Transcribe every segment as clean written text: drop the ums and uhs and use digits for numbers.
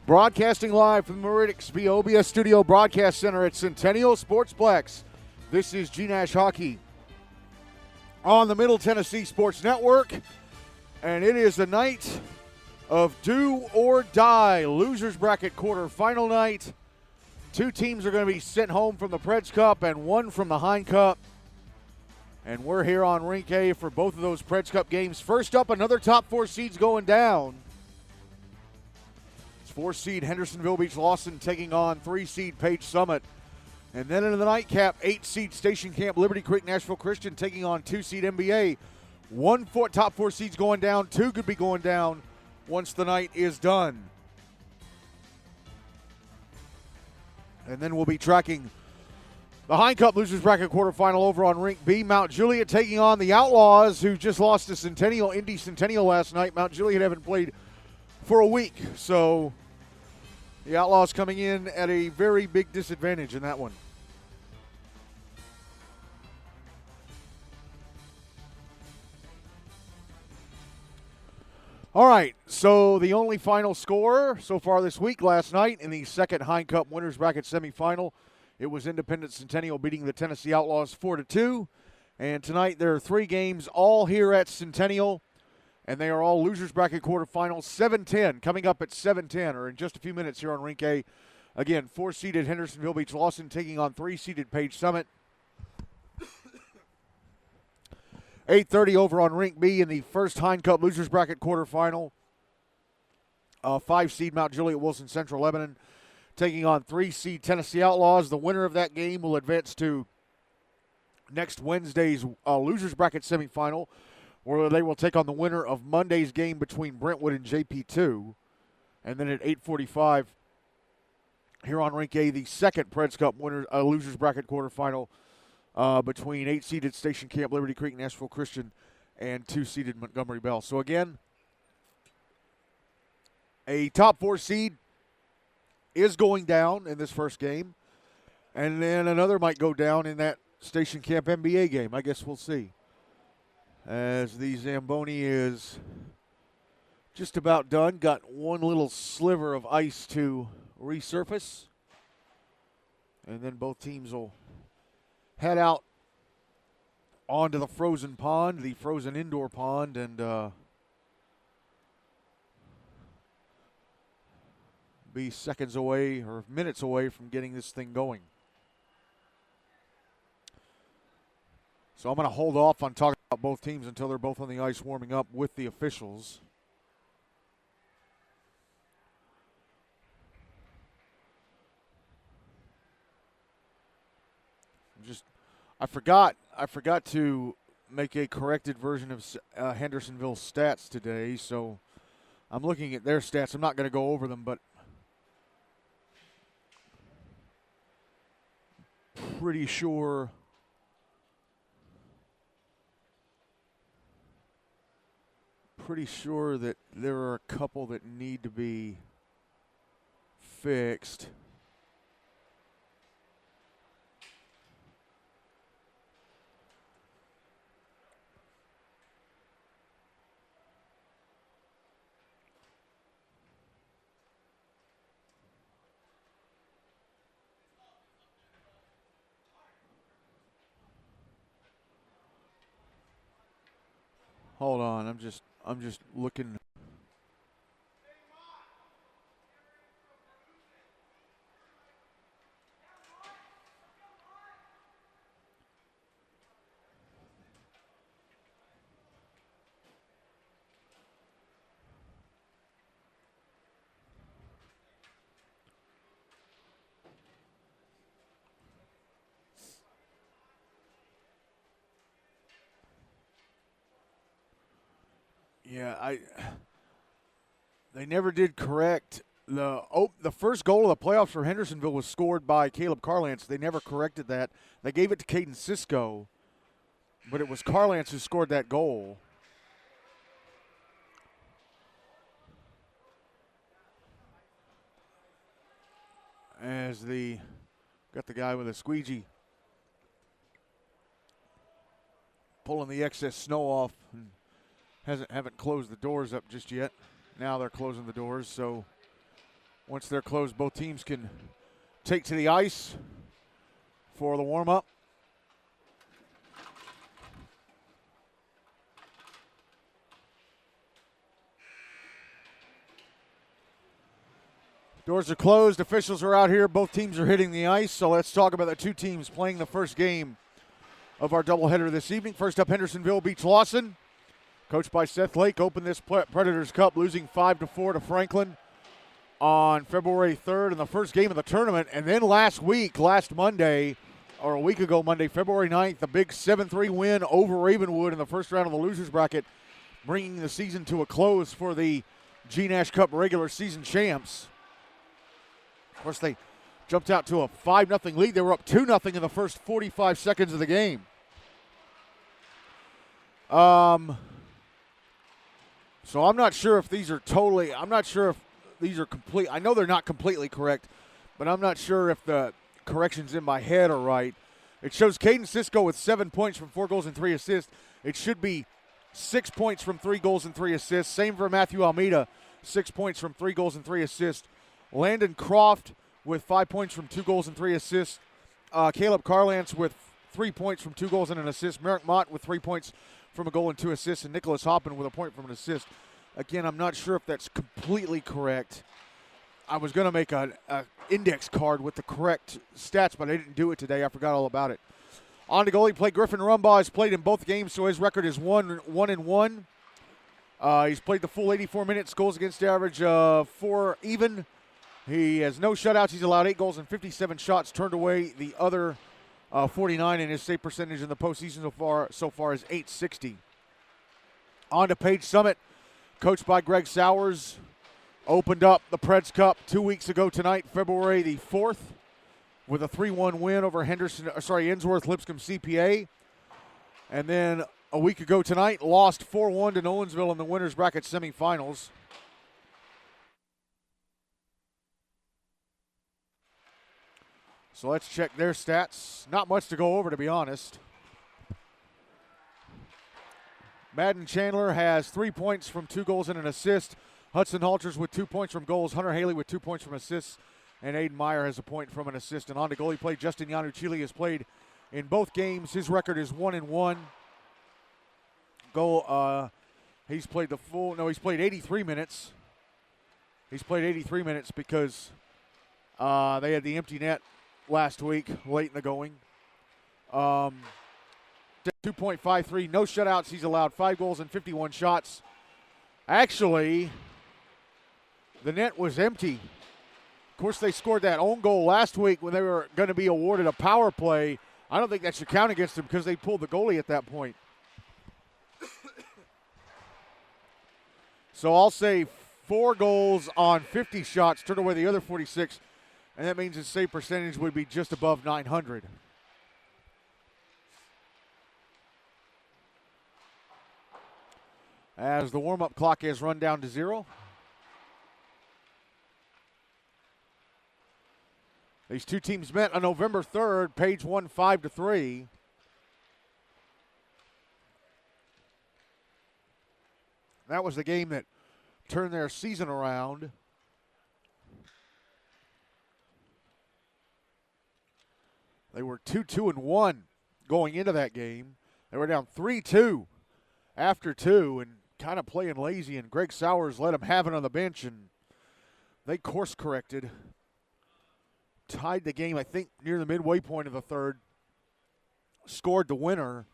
Broadcasting live from the Meridics BOBS Studio Broadcast Center at Centennial Sportsplex. This is GNASH Hockey on the Middle Tennessee Sports Network. And it is a night of do or die. Losers bracket quarterfinal night. Two teams are going to be sent home from the Preds Cup and one from the Hein Cup. And we're here on Rink A for both of those Preds Cup games. First up, another top four seeds going down. 4-seed Hendersonville-Beech-Lawson taking on 3-seed Page Summit. And then in the nightcap, 8-seed Station Camp Liberty Creek Nashville Christian taking on 2-seed NBA. Top four seeds going down. Two could be going down once the night is done. And then we'll be tracking the Hein Cup Losers Bracket quarterfinal over on Rink B. Mount Juliet taking on the Outlaws, who just lost to Centennial, Indy Centennial last night. Mount Juliet haven't played for a week, so the Outlaws coming in at a very big disadvantage in that one. All right, so the only final score so far this week, last night in the second Hein Cup Winners Bracket semifinal, it was Independent Centennial beating the Tennessee Outlaws 4-2. And tonight there are three games all here at Centennial, and they are all Losers Bracket quarterfinals. 7-10 coming up at 7:10, or in just a few minutes here on Rink A. Again, 4-seeded Hendersonville-Beech-Lawson taking on 3-seeded Page Summit. 8:30 over on Rink B in the first Hein Cup Losers Bracket quarterfinal. 5-seed Mount Juliet Wilson Central Lebanon taking on 3-seed Tennessee Outlaws. The winner of that game will advance to next Wednesday's Losers Bracket semifinal, where they will take on the winner of Monday's game between Brentwood and JP2. And then at 8:45 here on Rink A, the second Preds Cup Losers Bracket quarterfinal between 8-seeded Station Camp Liberty Creek Nashville Christian and 2-seeded Montgomery Bell. So again, a top four seed is going down in this first game, and then another might go down in that Station Camp NBA game. I guess we'll see, as the Zamboni is just about done. Got one little sliver of ice to resurface, and then both teams will head out onto the frozen pond, the frozen indoor pond, and be seconds away or minutes away from getting this thing going. So I'm going to hold off on talking about both teams until they're both on the ice warming up with the officials. I forgot to make a corrected version of Hendersonville stats today, so I'm looking at their stats. I'm not going to go over them, but pretty sure that there are a couple that need to be fixed. Hold on, I'm just looking. Yeah, they never did correct the first goal of the playoffs for Hendersonville was scored by Caleb Carlance. They never corrected that. They gave it to Caden Cisco, but it was Carlance who scored that goal. As got the guy with a squeegee pulling the excess snow off and haven't closed the doors up just yet. Now they're closing the doors, so Once they're closed, both teams can take to the ice for the warm-up. Doors are closed. Officials are out here. Both teams are hitting the ice. So let's talk about the two teams playing the first game of our doubleheader this evening. First up, Hendersonville-Beech-Lawson, coached by Seth Lake, opened this Predators Cup losing 5-4 to Franklin on February 3rd in the first game of the tournament. And then last Monday, or a week ago Monday, February 9th, the big 7-3 win over Ravenwood in the first round of the losers bracket, bringing the season to a close for the GNASH Cup regular season champs. Of course, they jumped out to a 5-0 lead. They were up 2-0 in the first 45 seconds of the game. So I'm not sure if these are complete. I know they're not completely correct, but I'm not sure if the corrections in my head are right. It shows Caden Cisco with 7 points from 4 goals and 3 assists. It should be 6 points from 3 goals and 3 assists. Same for Matthew Almeida, 6 points from 3 goals and 3 assists. Landon Croft with 5 points from 2 goals and 3 assists. Caleb Carlance with 3 points from 2 goals and an assist. Merrick Mott with 3 points from a goal and 2 assists. And Nicholas Hoppin with a point from an assist. Again, I'm not sure if that's completely correct. I was going to make an index card with the correct stats, but I didn't do it today. I forgot all about it. On to goalie play. Griffin Rumbaugh has played in both games, so his record is 1-1. He's played the full 84 minutes, goals against average 4 even. He has no shutouts. He's allowed 8 goals and 57 shots, turned away the other 49, and his save percentage in the postseason so far is .860. On to Page Summit, coached by Greg Sowers. Opened up the Preds Cup 2 weeks ago tonight, February the 4th, with a 3-1 win over Innsworth Lipscomb CPA. And then a week ago tonight, lost 4-1 to Nolensville in the winners bracket semifinals. So let's check their stats. Not much to go over, to be honest. Madden Chandler has 3 points from 2 goals and an assist. Hudson Halters with 2 points from goals. Hunter Haley with 2 points from assists. And Aiden Meyer has a point from an assist. And on to goalie play, Justin Yanuchili has played in both games. His record is 1-1. He's played 83 minutes. He's played 83 minutes because they had the empty net last week, late in the going. 2.53, no shutouts. He's allowed 5 goals and 51 shots. Actually, the net was empty. Of course, they scored that own goal last week when they were going to be awarded a power play. I don't think that should count against them because they pulled the goalie at that point. So I'll say 4 goals on 50 shots, turned away the other 46, and that means his save percentage would be just above .900. As the warm-up clock has run down to 0. These two teams met on November 3rd. Page won 5-3. That was the game that turned their season around. They were 2-2-1 going into that game. They were down 3-2 after 2 and kind of playing lazy, and Greg Sowers let them have it on the bench, and they course-corrected. Tied the game, I think, near the midway point of the third. Scored the winner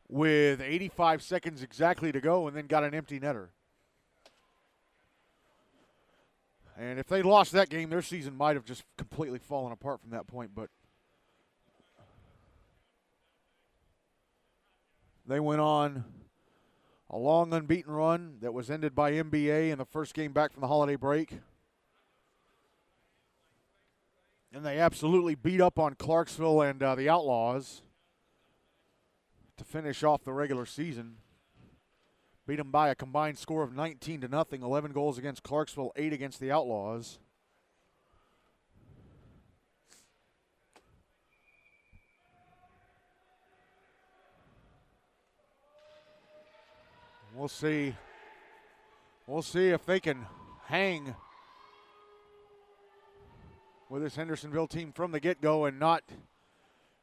with 85 seconds exactly to go, and then got an empty netter. And if they lost that game, their season might have just completely fallen apart from that point, but they went on a long unbeaten run that was ended by NBA in the first game back from the holiday break. And they absolutely beat up on Clarksville and the Outlaws to finish off the regular season. Beat them by a combined score of 19-0, 11 goals against Clarksville, 8 against the Outlaws. We'll see if they can hang with this Hendersonville team from the get-go and not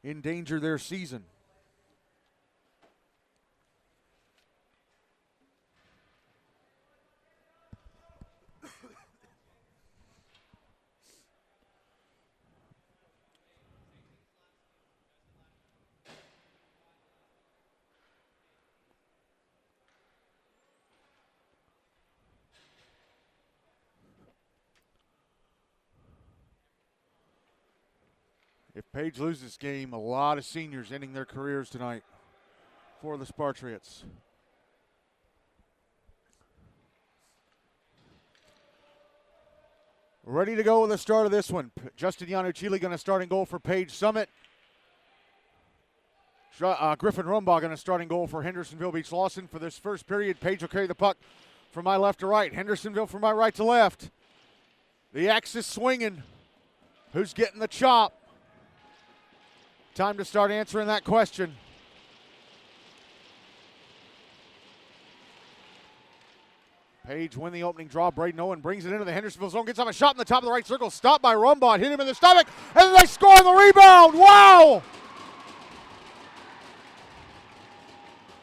endanger their season. If Page loses this game, a lot of seniors ending their careers tonight for the Spartriots. Ready to go with the start of this one. Justin Yanuchili going to start in goal for Page Summit. Griffin Rumbaugh going to start in goal for Hendersonville-Beech-Lawson. For this first period, Page will carry the puck from my left to right. Hendersonville from my right to left. The axe is swinging. Who's getting the chop? Time to start answering that question. Page win the opening draw. Braden Owen brings it into the Hendersonville zone. Gets up a shot in the top of the right circle. Stopped by Rumbaugh. Hit him in the stomach. And then they score on the rebound. Wow!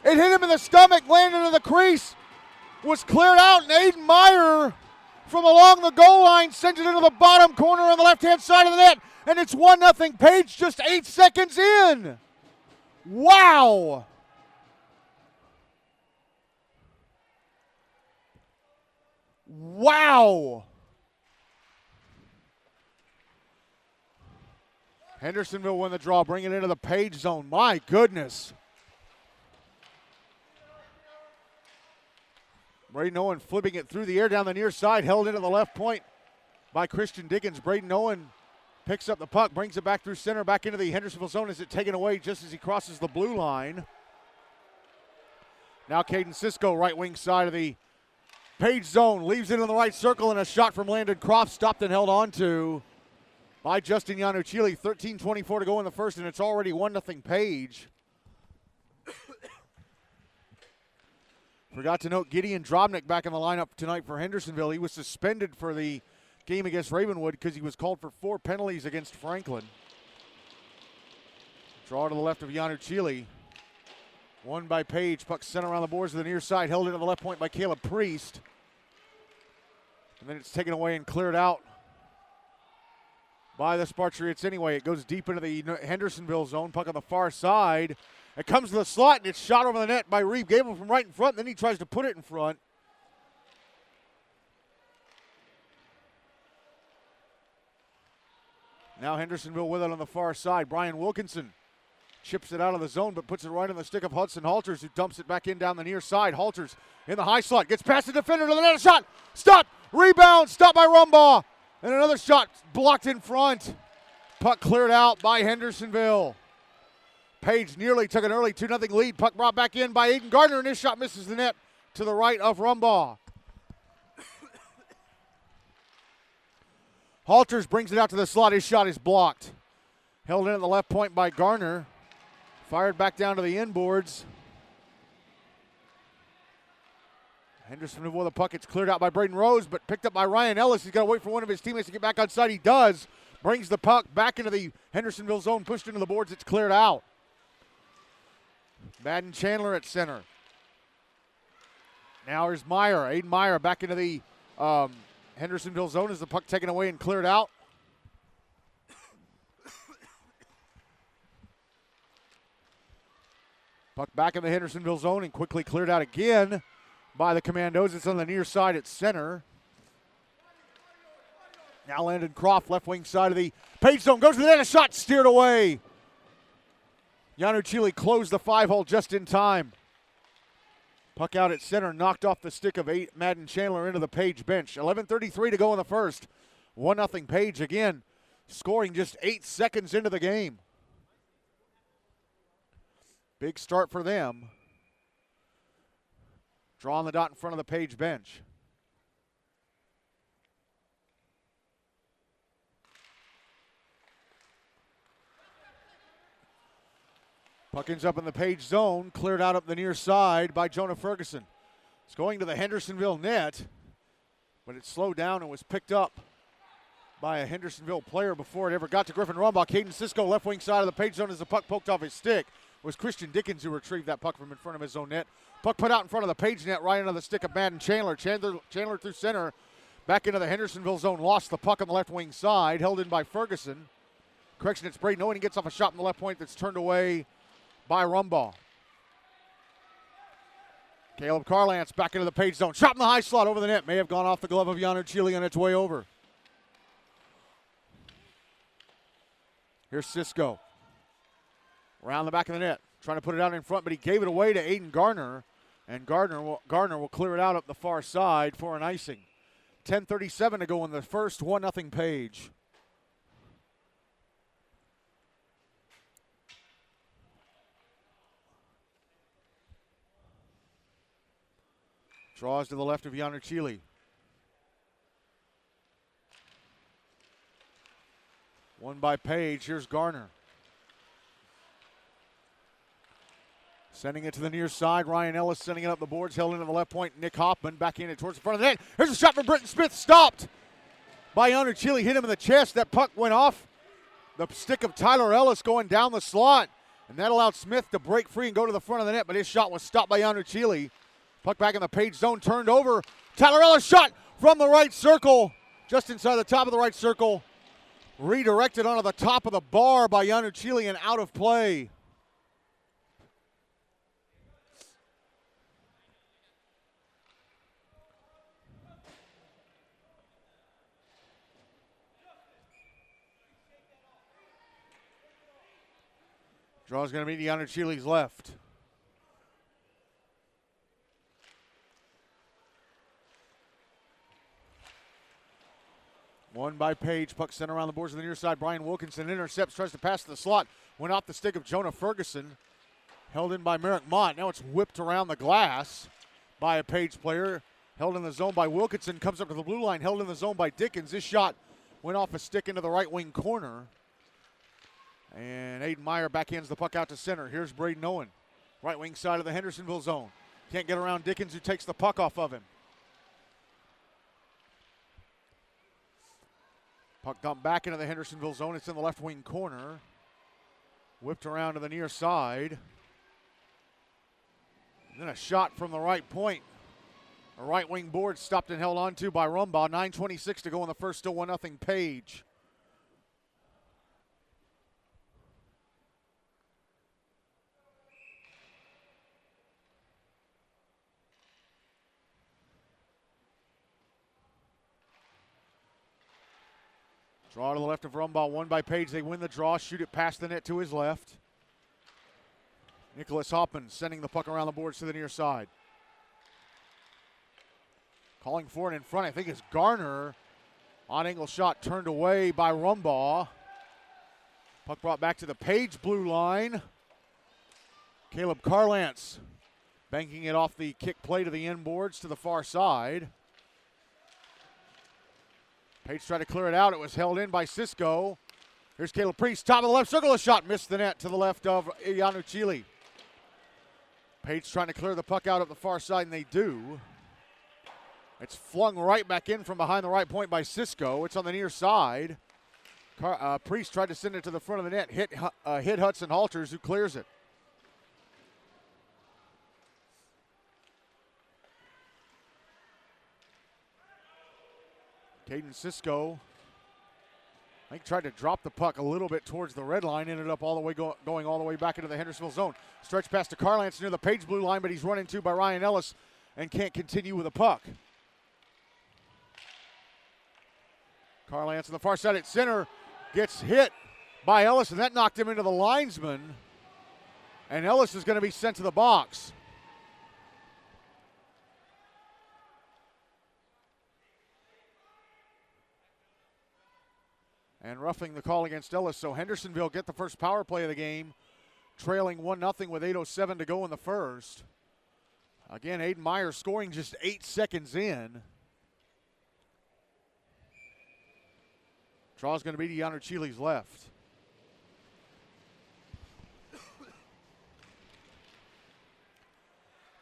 It hit him in the stomach. Landed into the crease. Was cleared out. And Aiden Meyer from along the goal line sends it into the bottom corner on the left-hand side of the net. And it's 1-0 Page just 8 seconds in. Wow. Wow. Hendersonville win the draw, bring it into the Page zone. My goodness. Braden Owen flipping it through the air down the near side, held into the left point by Christian Dickens. Braden Owen picks up the puck, brings it back through center, back into the Hendersonville zone. Is it taken away just as he crosses the blue line? Now Caden Cisco, right wing side of the Page zone, leaves it in the right circle, and a shot from Landon Croft stopped and held on to by Justin Yanuchili. 13:24 to go in the first, and it's already 1-0 Page. Forgot to note Gideon Drobnik back in the lineup tonight for Hendersonville. He was suspended for the game against Ravenwood because he was called for 4 penalties against Franklin. Draw to the left of Yanuchili. Won by Page. Puck sent around the boards to the near side. Held into the left point by Caleb Priest. And then it's taken away and cleared out by the Spartriots anyway. It goes deep into the Hendersonville zone. Puck on the far side. It comes to the slot, and it's shot over the net by Reeve Gable from right in front. Then he tries to put it in front. Now Hendersonville with it on the far side. Brian Wilkinson chips it out of the zone, but puts it right on the stick of Hudson Halters, who dumps it back in down the near side. Halters in the high slot. Gets past the defender to the net. A shot. Stop. Rebound. Stopped by Rumbaugh. And another shot blocked in front. Puck cleared out by Hendersonville. Page nearly took an early 2-0 lead. Puck brought back in by Aiden Gardner, and his shot misses the net to the right of Rumbaugh. Halters brings it out to the slot. His shot is blocked. Held in at the left point by Garner. Fired back down to the inboards. Hendersonville with the puck. It's cleared out by Braden Rose, but picked up by Ryan Ellis. He's got to wait for one of his teammates to get back on side. He does. Brings the puck back into the Hendersonville zone, pushed into the boards. It's cleared out. Madden Chandler at center. Now here's Meyer. Aiden Meyer back into the Hendersonville zone as the puck taken away and cleared out. Puck back in the Hendersonville zone and quickly cleared out again by the Commandos. It's on the near side at center. Now Landon Croft, left wing side of the Page zone, goes to the net, a shot steered away. Yanuchili closed the 5-hole just in time. Puck out at center, knocked off the stick of Madden Chandler into the Page bench. 11:33 to go in the first. 1-0 Page again, scoring just 8 seconds into the game. Big start for them. Draw on the dot in front of the Page bench. Puck ends up in the Page zone, cleared out up the near side by Jonah Ferguson. It's going to the Hendersonville net, but it slowed down and was picked up by a Hendersonville player before it ever got to Griffin Rumbaugh. Caden Cisco, left wing side of the Page zone as the puck poked off his stick. It was Christian Dickens who retrieved that puck from in front of his own net. Puck put out in front of the Page net, right into the stick of Madden Chandler. Chandler through center, back into the Hendersonville zone, lost the puck on the left wing side, held in by Ferguson. Correction, it's Braden Owen. He gets off a shot from the left point that's turned away by Rumbaugh. Caleb Carlance back into the Page zone. Shot in the high slot over the net. May have gone off the glove of Yanu Chile on its way over. Here's Cisco. Around the back of the net. Trying to put it out in front, but he gave it away to Aiden Gardner. And Gardner will clear it out up the far side for an icing. 10:37 to go in the first. 1-0 Page. Draws to the left of Yanu Chile. One by Page. Here's Garner. Sending it to the near side. Ryan Ellis sending it up the boards. Held into the left point. Nick Hoffman back in it towards the front of the net. Here's a shot from Britton Smith. Stopped by Yanu Chile. Hit him in the chest. That puck went off the stick of Tyler Ellis going down the slot. And that allowed Smith to break free and go to the front of the net. But his shot was stopped by Yanu Chile. Puck back in the Page zone, turned over. Tyler Ellis shot from the right circle, just inside the top of the right circle. Redirected onto the top of the bar by Yanu Chile and out of play. Draw's going to be Yanu Chile's left. One by Page. Puck sent around the boards on the near side. Brian Wilkinson intercepts, tries to pass to the slot. Went off the stick of Jonah Ferguson. Held in by Merrick Mott. Now it's whipped around the glass by a Page player. Held in the zone by Wilkinson. Comes up to the blue line. Held in the zone by Dickens. This shot went off a stick into the right wing corner. And Aiden Meyer backhands the puck out to center. Here's Braden Owen. Right wing side of the Hendersonville zone. Can't get around Dickens, who takes the puck off of him. Puck dumped back into the Hendersonville zone. It's in the left wing corner. Whipped around to the near side. And then a shot from the right point. A right wing board stopped and held on to by Rumbaugh. 9:26 to go in the first. Still 1-0 Page. Draw to the left of Rumbaugh, one by Page. They win the draw, shoot it past the net to his left. Nicholas Hoffman sending the puck around the boards to the near side. Calling for it in front, I think it's Garner. On angle shot turned away by Rumbaugh. Puck brought back to the Page blue line. Caleb Carlance banking it off the kick play to the end boards to the far side. Page tried to clear it out. It was held in by Cisco. Here's Caleb Priest, top of the left circle. A shot missed the net to the left of Yanu Chile. Page trying to clear the puck out up the far side, and they do. It's flung right back in from behind the right point by Cisco. It's on the near side. Priest tried to send it to the front of the net. Hit Hudson Halters, who clears it. Caden Cisco, I think, tried to drop the puck a little bit towards the red line, ended up all the way going all the way back into the Hendersonville zone. Stretch pass to Carlance near the Page blue line, but he's run into by Ryan Ellis and can't continue with the puck. Carlance on the far side at center gets hit by Ellis, and that knocked him into the linesman. And Ellis is going to be sent to the box. And roughing the call against Ellis. So Hendersonville get the first power play of the game, trailing 1-0 with 8:07 to go in the first. Again, Aiden Meyer scoring just 8 seconds in. Draw's going to be to Yanu Chile's left.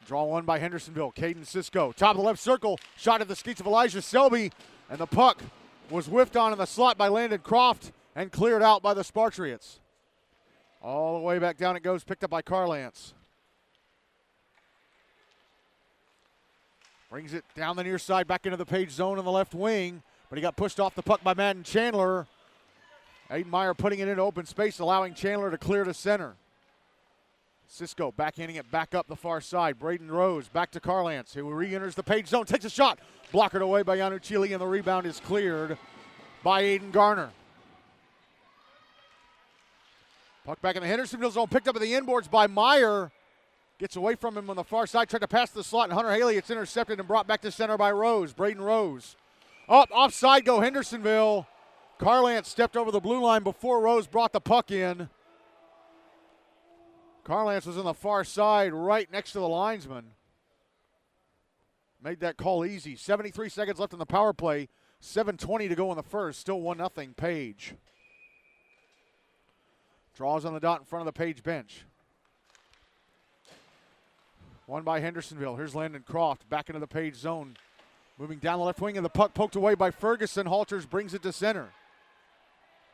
Draw one by Hendersonville. Caden Cisco, top of the left circle. Shot at the skates of Elijah Selby. And the puck was whiffed on in the slot by Landon Croft and cleared out by the Spartriots. All the way back down it goes, picked up by Carlance. Brings it down the near side, back into the Page zone in the left wing, but he got pushed off the puck by Madden Chandler. Aiden Meyer putting it into open space, allowing Chandler to clear to center. Cisco backhanding it back up the far side. Braden Rose back to Carlance, who re-enters the Page zone, takes a shot. Blockered away by Yanu Chile, and the rebound is cleared by Aiden Garner. Puck back in the Hendersonville zone, picked up at the inboards by Meyer. Gets away from him on the far side, tried to pass the slot, and Hunter Haley, it's intercepted and brought back to center by Rose. Braden Rose. Offside go Hendersonville. Carlance stepped over the blue line before Rose brought the puck in. Carlance was on the far side right next to the linesman. Made that call easy. 73 seconds left in the power play. 7:20 to go in the first. Still 1-0 Page. Draws on the dot in front of the Page bench. Won by Hendersonville. Here's Landon Croft back into the Page zone. Moving down the left wing, and the puck poked away by Ferguson. Halters brings it to center.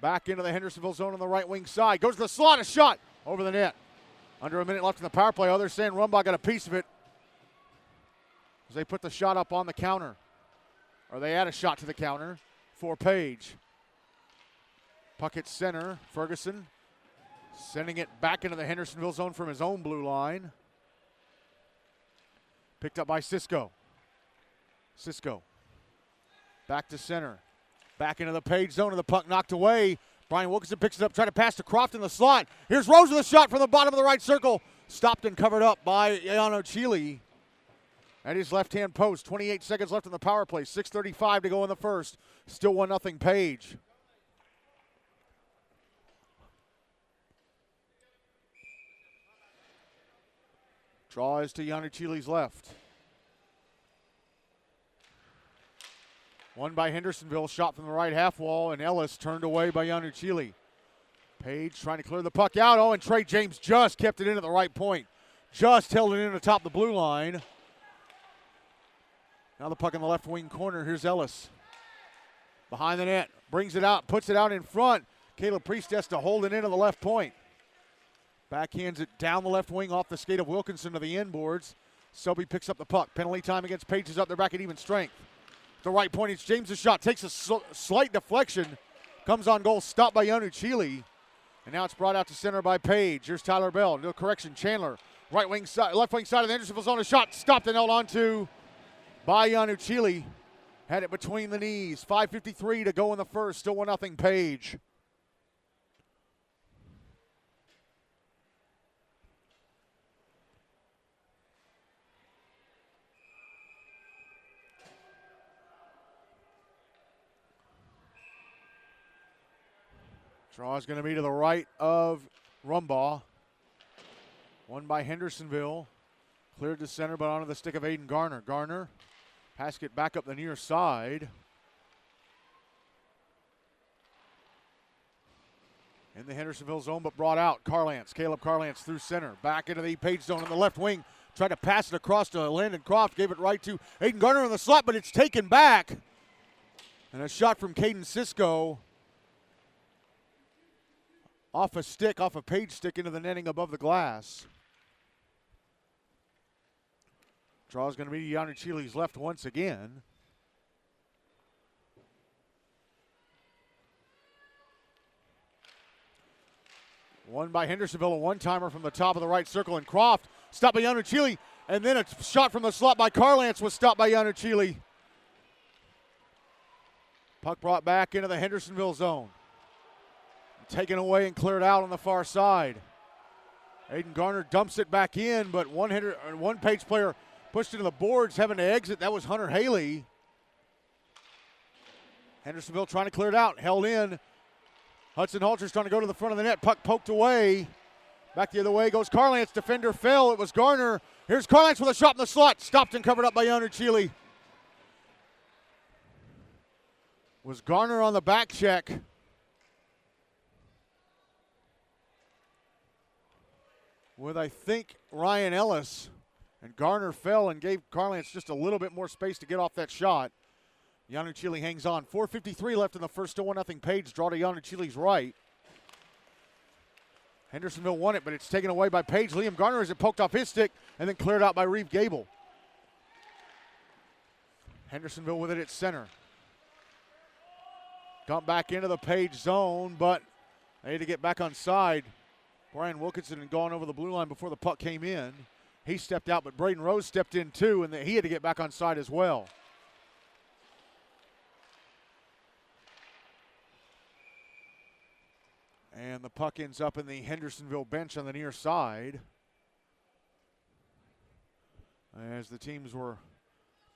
Back into the Hendersonville zone on the right wing side. Goes to the slot, a shot over the net. Under a minute left in the power play. Others saying Rumbaugh got a piece of it as they put the shot up on the counter. Or they add a shot to the counter for Page. Puck at center. Ferguson sending it back into the Hendersonville zone from his own blue line. Picked up by Cisco. Cisco back to center. Back into the Page zone, and the puck knocked away. Brian Wilkinson picks it up, trying to pass to Croft in the slot. Here's Rose with a shot from the bottom of the right circle. Stopped and covered up by Yano Chile at his left-hand post. 28 seconds left in the power play. 6:35 to go in the first. Still 1-0 Page. Draw is to Yano Chile's left. Won by Hendersonville, shot from the right half wall, and Ellis turned away by Yanu Chile. Page trying to clear the puck out. And Trey James just kept it in at the right point. Just held it in atop the blue line. Now the puck in the left wing corner. Here's Ellis. Behind the net, brings it out, puts it out in front. Caleb Priestess to hold it in at the left point. Backhands it down the left wing off the skate of Wilkinson to the inboards. Selby picks up the puck. Penalty time against Page is up. They're back at even strength. The right point, it's James' shot, takes a slight deflection, comes on goal, stopped by Yanu Chile, and now it's brought out to center by Page. Here's Tyler Bell, no correction, Chandler, right wing side, left wing side of the Hendersonville zone, a shot, stopped and held on to by Yanu Chile, had it between the knees. 5:53 to go in the first, still 1-0 Page. Draw is going to be to the right of Rumbaugh. Won by Hendersonville. Cleared to center, but onto the stick of Aiden Garner. Garner, pass it back up the near side. In the Hendersonville zone, but brought out. Carlance, Caleb Carlance through center. Back into the Page zone in the left wing. Tried to pass it across to Landon Croft. Gave it right to Aiden Garner in the slot, but it's taken back. And a shot from Caden Cisco. Off a Page stick into the netting above the glass. Draw is going to be Yanu Chile's left once again. Won by Hendersonville, a one-timer from the top of the right circle, and Croft stopped by Yanu Chile, and then a shot from the slot by Carlance was stopped by Yanu Chile. Puck brought back into the Hendersonville zone. Taken away and cleared out on the far side. Aiden Garner dumps it back in, but one Page player pushed into the boards, having to exit. That was Hunter Haley. Hendersonville trying to clear it out, held in. Hudson Halter's trying to go to the front of the net. Puck poked away. Back the other way goes Carlance. Defender fell. It was Garner. Here's Carlance with a shot in the slot. Stopped and covered up by Hunter Chile. Was Garner on the back check. With, I think, Ryan Ellis, and Garner fell and gave Carlance just a little bit more space to get off that shot. Yanuchili hangs on. 4:53 left in the first. 1-0 Page. Draw to Yanuchili's right. Hendersonville won it, but it's taken away by Page. Liam Garner has it poked off his stick and then cleared out by Reeve Gable. Hendersonville with it at center. Got back into the Page zone, but they had to get back on side. Brian Wilkinson had gone over the blue line before the puck came in. He stepped out, but Braden Rose stepped in too, and he had to get back on side as well. And the puck ends up in the Hendersonville bench on the near side. As the teams were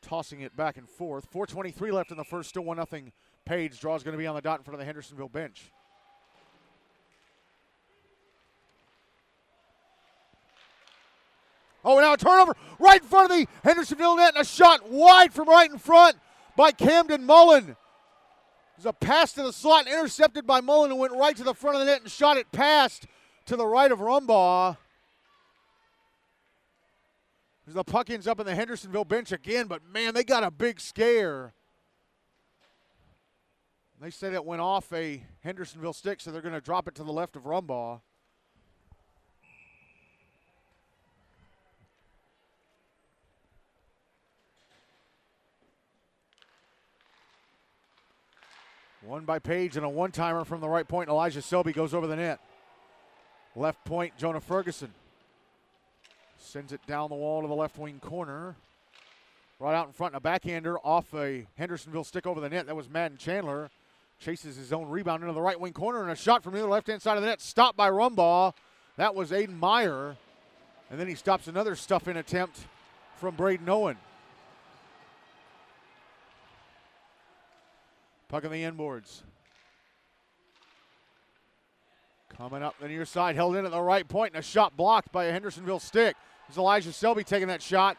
tossing it back and forth. 4:23 left in the first, still 1-0 Page. Draw is going to be on the dot in front of the Hendersonville bench. Oh, now a turnover right in front of the Hendersonville net, and a shot wide from right in front by Camden Mullen. There's a pass to the slot, intercepted by Mullen, who went right to the front of the net and shot it past to the right of Rumbaugh. As the puck ends up in the Hendersonville bench again, but man, they got a big scare. They said it went off a Hendersonville stick, so they're going to drop it to the left of Rumbaugh. One by Page and a one-timer from the right point. Elijah Selby goes over the net. Left point, Jonah Ferguson. Sends it down the wall to the left wing corner. Right out in front, and a backhander off a Hendersonville stick over the net. That was Madden Chandler. Chases his own rebound into the right wing corner, and a shot from the other left-hand side of the net. Stopped by Rumbaugh. That was Aiden Meyer. And then he stops another stuff-in attempt from Braden Owen. Puck on the inboards. Coming up the near side, held in at the right point, and a shot blocked by a Hendersonville stick. There's Elijah Selby taking that shot.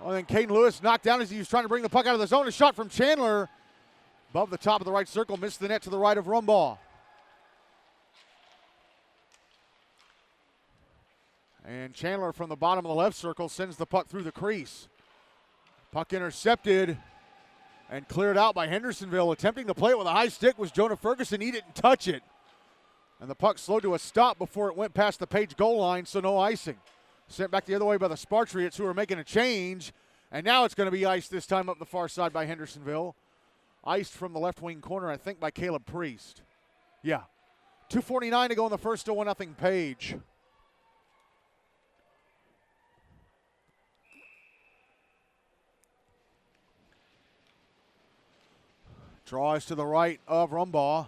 Oh, and then Caden Lewis knocked down as he was trying to bring the puck out of the zone. A shot from Chandler above the top of the right circle, missed the net to the right of Rumbaugh. And Chandler from the bottom of the left circle sends the puck through the crease. Puck intercepted and cleared out by Hendersonville. Attempting to play it with a high stick was Jonah Ferguson. He didn't touch it. And the puck slowed to a stop before it went past the Page goal line, so no icing. Sent back the other way by the Spartriots, who are making a change. And now it's going to be iced this time up the far side by Hendersonville. Iced from the left wing corner, I think, by Caleb Priest. Yeah. 2:49 to go in the first, still 1-0 Page. Draws to the right of Rumbaugh.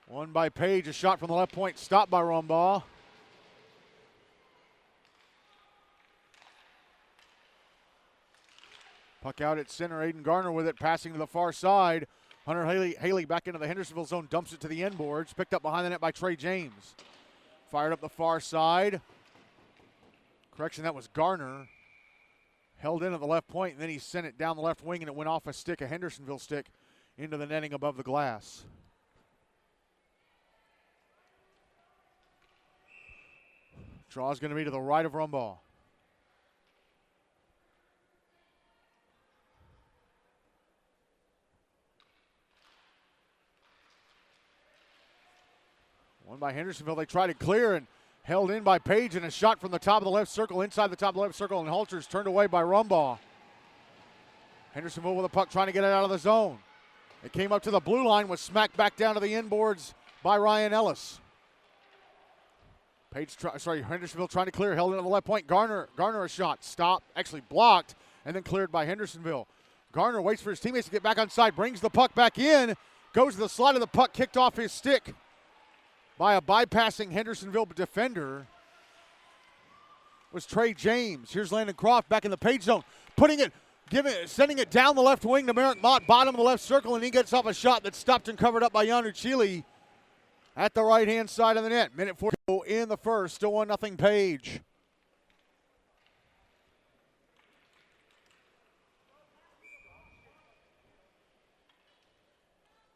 One by Page, a shot from the left point, stopped by Rumbaugh. Puck out at center, Aiden Garner with it, passing to the far side. Hunter Haley back into the Hendersonville zone, dumps it to the end boards, picked up behind the net by Trey James. Fired up the far side. Correction, that was Garner. Held in at the left point, and then he sent it down the left wing, and it went off a stick, a Hendersonville stick, into the netting above the glass. Draw is going to be to the right of Rumbaugh. One by Hendersonville. They tried to clear and held in by Page, and a shot from the top of the left circle, inside the top of the left circle, and Halter's turned away by Rumbaugh. Hendersonville with a puck trying to get it out of the zone. It came up to the blue line, was smacked back down to the inboards by Ryan Ellis. Hendersonville trying to clear, held into the left point. Garner a shot, stopped, actually blocked, and then cleared by Hendersonville. Garner waits for his teammates to get back on side, brings the puck back in, goes to the slide of the puck, kicked off his stick by a bypassing Hendersonville defender. Was Trey James. Here's Landon Croft back in the Page zone, sending it down the left wing to Merrick Mott, bottom of the left circle, and he gets off a shot that's stopped and covered up by Yanuchili at the right-hand side of the net. Minute 4 in the first, still 1-0 Page.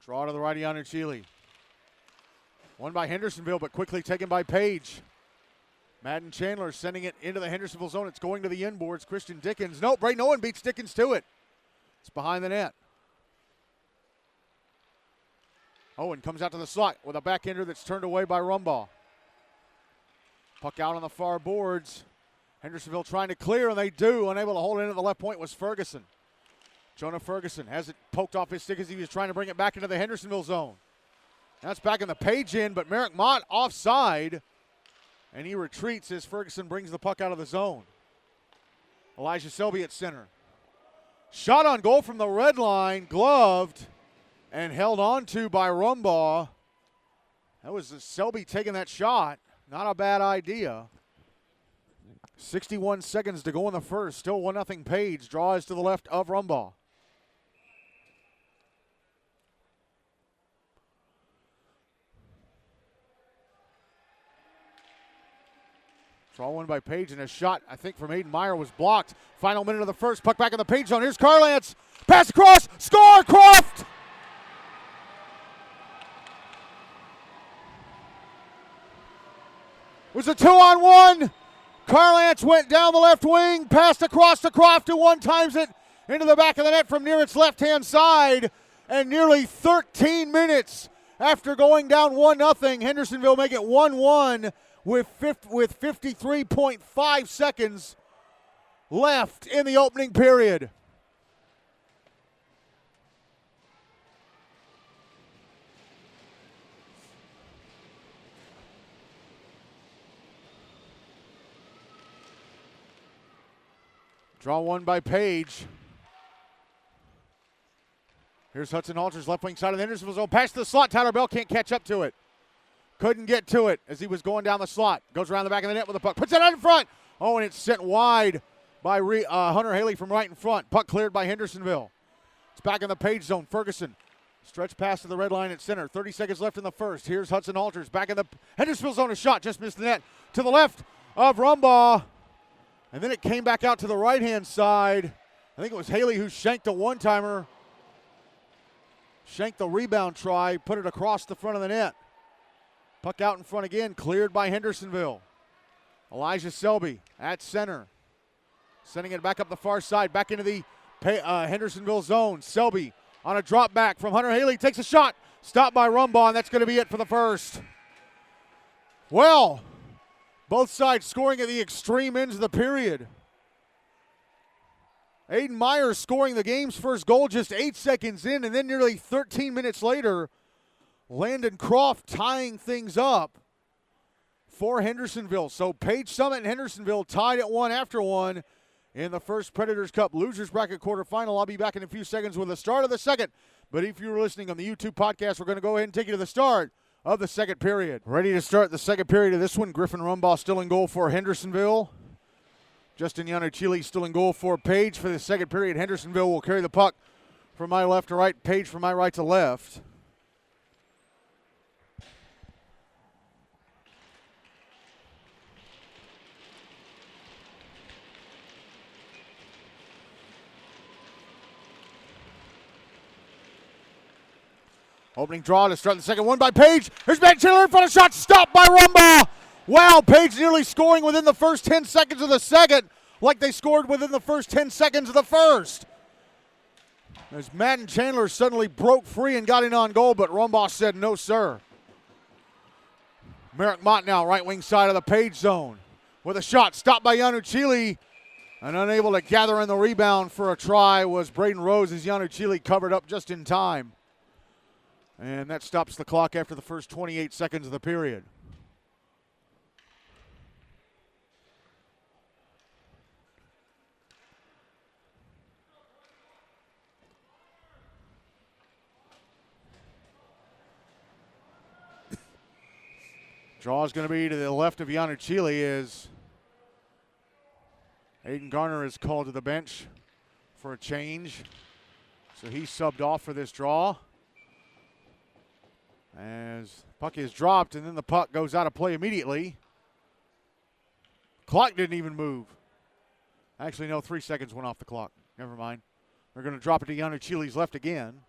Draw to the right, Yanuchili. One by Hendersonville, but quickly taken by Page. Madden Chandler sending it into the Hendersonville zone. It's going to the inboards. Christian Dickens. Nope, Braden Owen beats Dickens to it. It's behind the net. Owen comes out to the slot with a backhander that's turned away by Rumbaugh. Puck out on the far boards. Hendersonville trying to clear, and they do. Unable to hold it in at the left point was Ferguson. Jonah Ferguson has it poked off his stick as he was trying to bring it back into the Hendersonville zone. That's back in the page in, but Merrick Mott offside, and he retreats as Ferguson brings the puck out of the zone. Elijah Selby at center. Shot on goal from the red line, gloved, and held on to by Rumbaugh. That was Selby taking that shot. Not a bad idea. 61 seconds to go in the first. Still 1-0 Page. Draw is to the left of Rumbaugh. Draw one by Page, and a shot, I think, from Aiden Meyer was blocked. Final minute of the first. Puck back in the Page zone. Here's Carlance. Pass across. Score, Croft! It was a 2-on-1. Carlance went down the left wing, passed across to Croft, who one-times it into the back of the net from near its left-hand side. And nearly 13 minutes after going down 1-0, Hendersonville make it 1-1 with 53.5 seconds left in the opening period. Draw one by Page. Here's Hudson Halter's left wing side of the Hendersonville zone. Pass to the slot. Tyler Bell can't catch up to it. Couldn't get to it as he was going down the slot. Goes around the back of the net with the puck. Puts it out in front. Oh, and it's sent wide by Hunter Haley from right in front. Puck cleared by Hendersonville. It's back in the Page zone. Ferguson. Stretch pass to the red line at center. 30 seconds left in the first. Here's Hudson Halters back in the Hendersonville zone. A shot. Just missed the net. To the left of Rumbaugh. And then it came back out to the right-hand side. I think it was Haley who shanked a one-timer. Shanked the rebound try, put it across the front of the net. Puck out in front again, cleared by Hendersonville. Elijah Selby at center. Sending it back up the far side, back into the Hendersonville zone. Selby on a drop back from Hunter Haley, takes a shot. Stopped by Rumbaugh, and that's going to be it for the first. Well, both sides scoring at the extreme ends of the period. Aiden Meyer scoring the game's first goal just 8 seconds in, and then nearly 13 minutes later, Landon Croft tying things up for Hendersonville. So Page Summit and Hendersonville tied at 1 after 1 in the first Predators Cup Losers Bracket quarterfinal. I'll be back in a few seconds with the start of the second. But if you're listening on the YouTube podcast, we're going to go ahead and take you to the start of the second period. Ready to start the second period of this one. Griffin Rumbaugh still in goal for Hendersonville. Justin Yanuchili still in goal for Page for the second period. Hendersonville will carry the puck from my left to right, Page from my right to left. Opening draw to start the second one by Page. Here's Madden Chandler in front of shot, stopped by Rumbaugh. Wow, Page nearly scoring within the first 10 seconds of the second, like they scored within the first 10 seconds of the first. As Madden Chandler suddenly broke free and got in on goal, but Rumbaugh said no, sir. Merrick Mott now, right wing side of the Page zone with a shot, stopped by Yanuchili, and unable to gather in the rebound for a try was Braden Rose as Yanuchili covered up just in time. And that stops the clock after the first 28 seconds of the period. Draw is going to be to the left of Yanuchili as Aiden Garner is called to the bench for a change. So he's subbed off for this draw. As puck is dropped, and then the puck goes out of play immediately. Clock didn't even move. Actually, no, 3 seconds went off the clock. Never mind. They're going to drop it to Yanuchili's left again.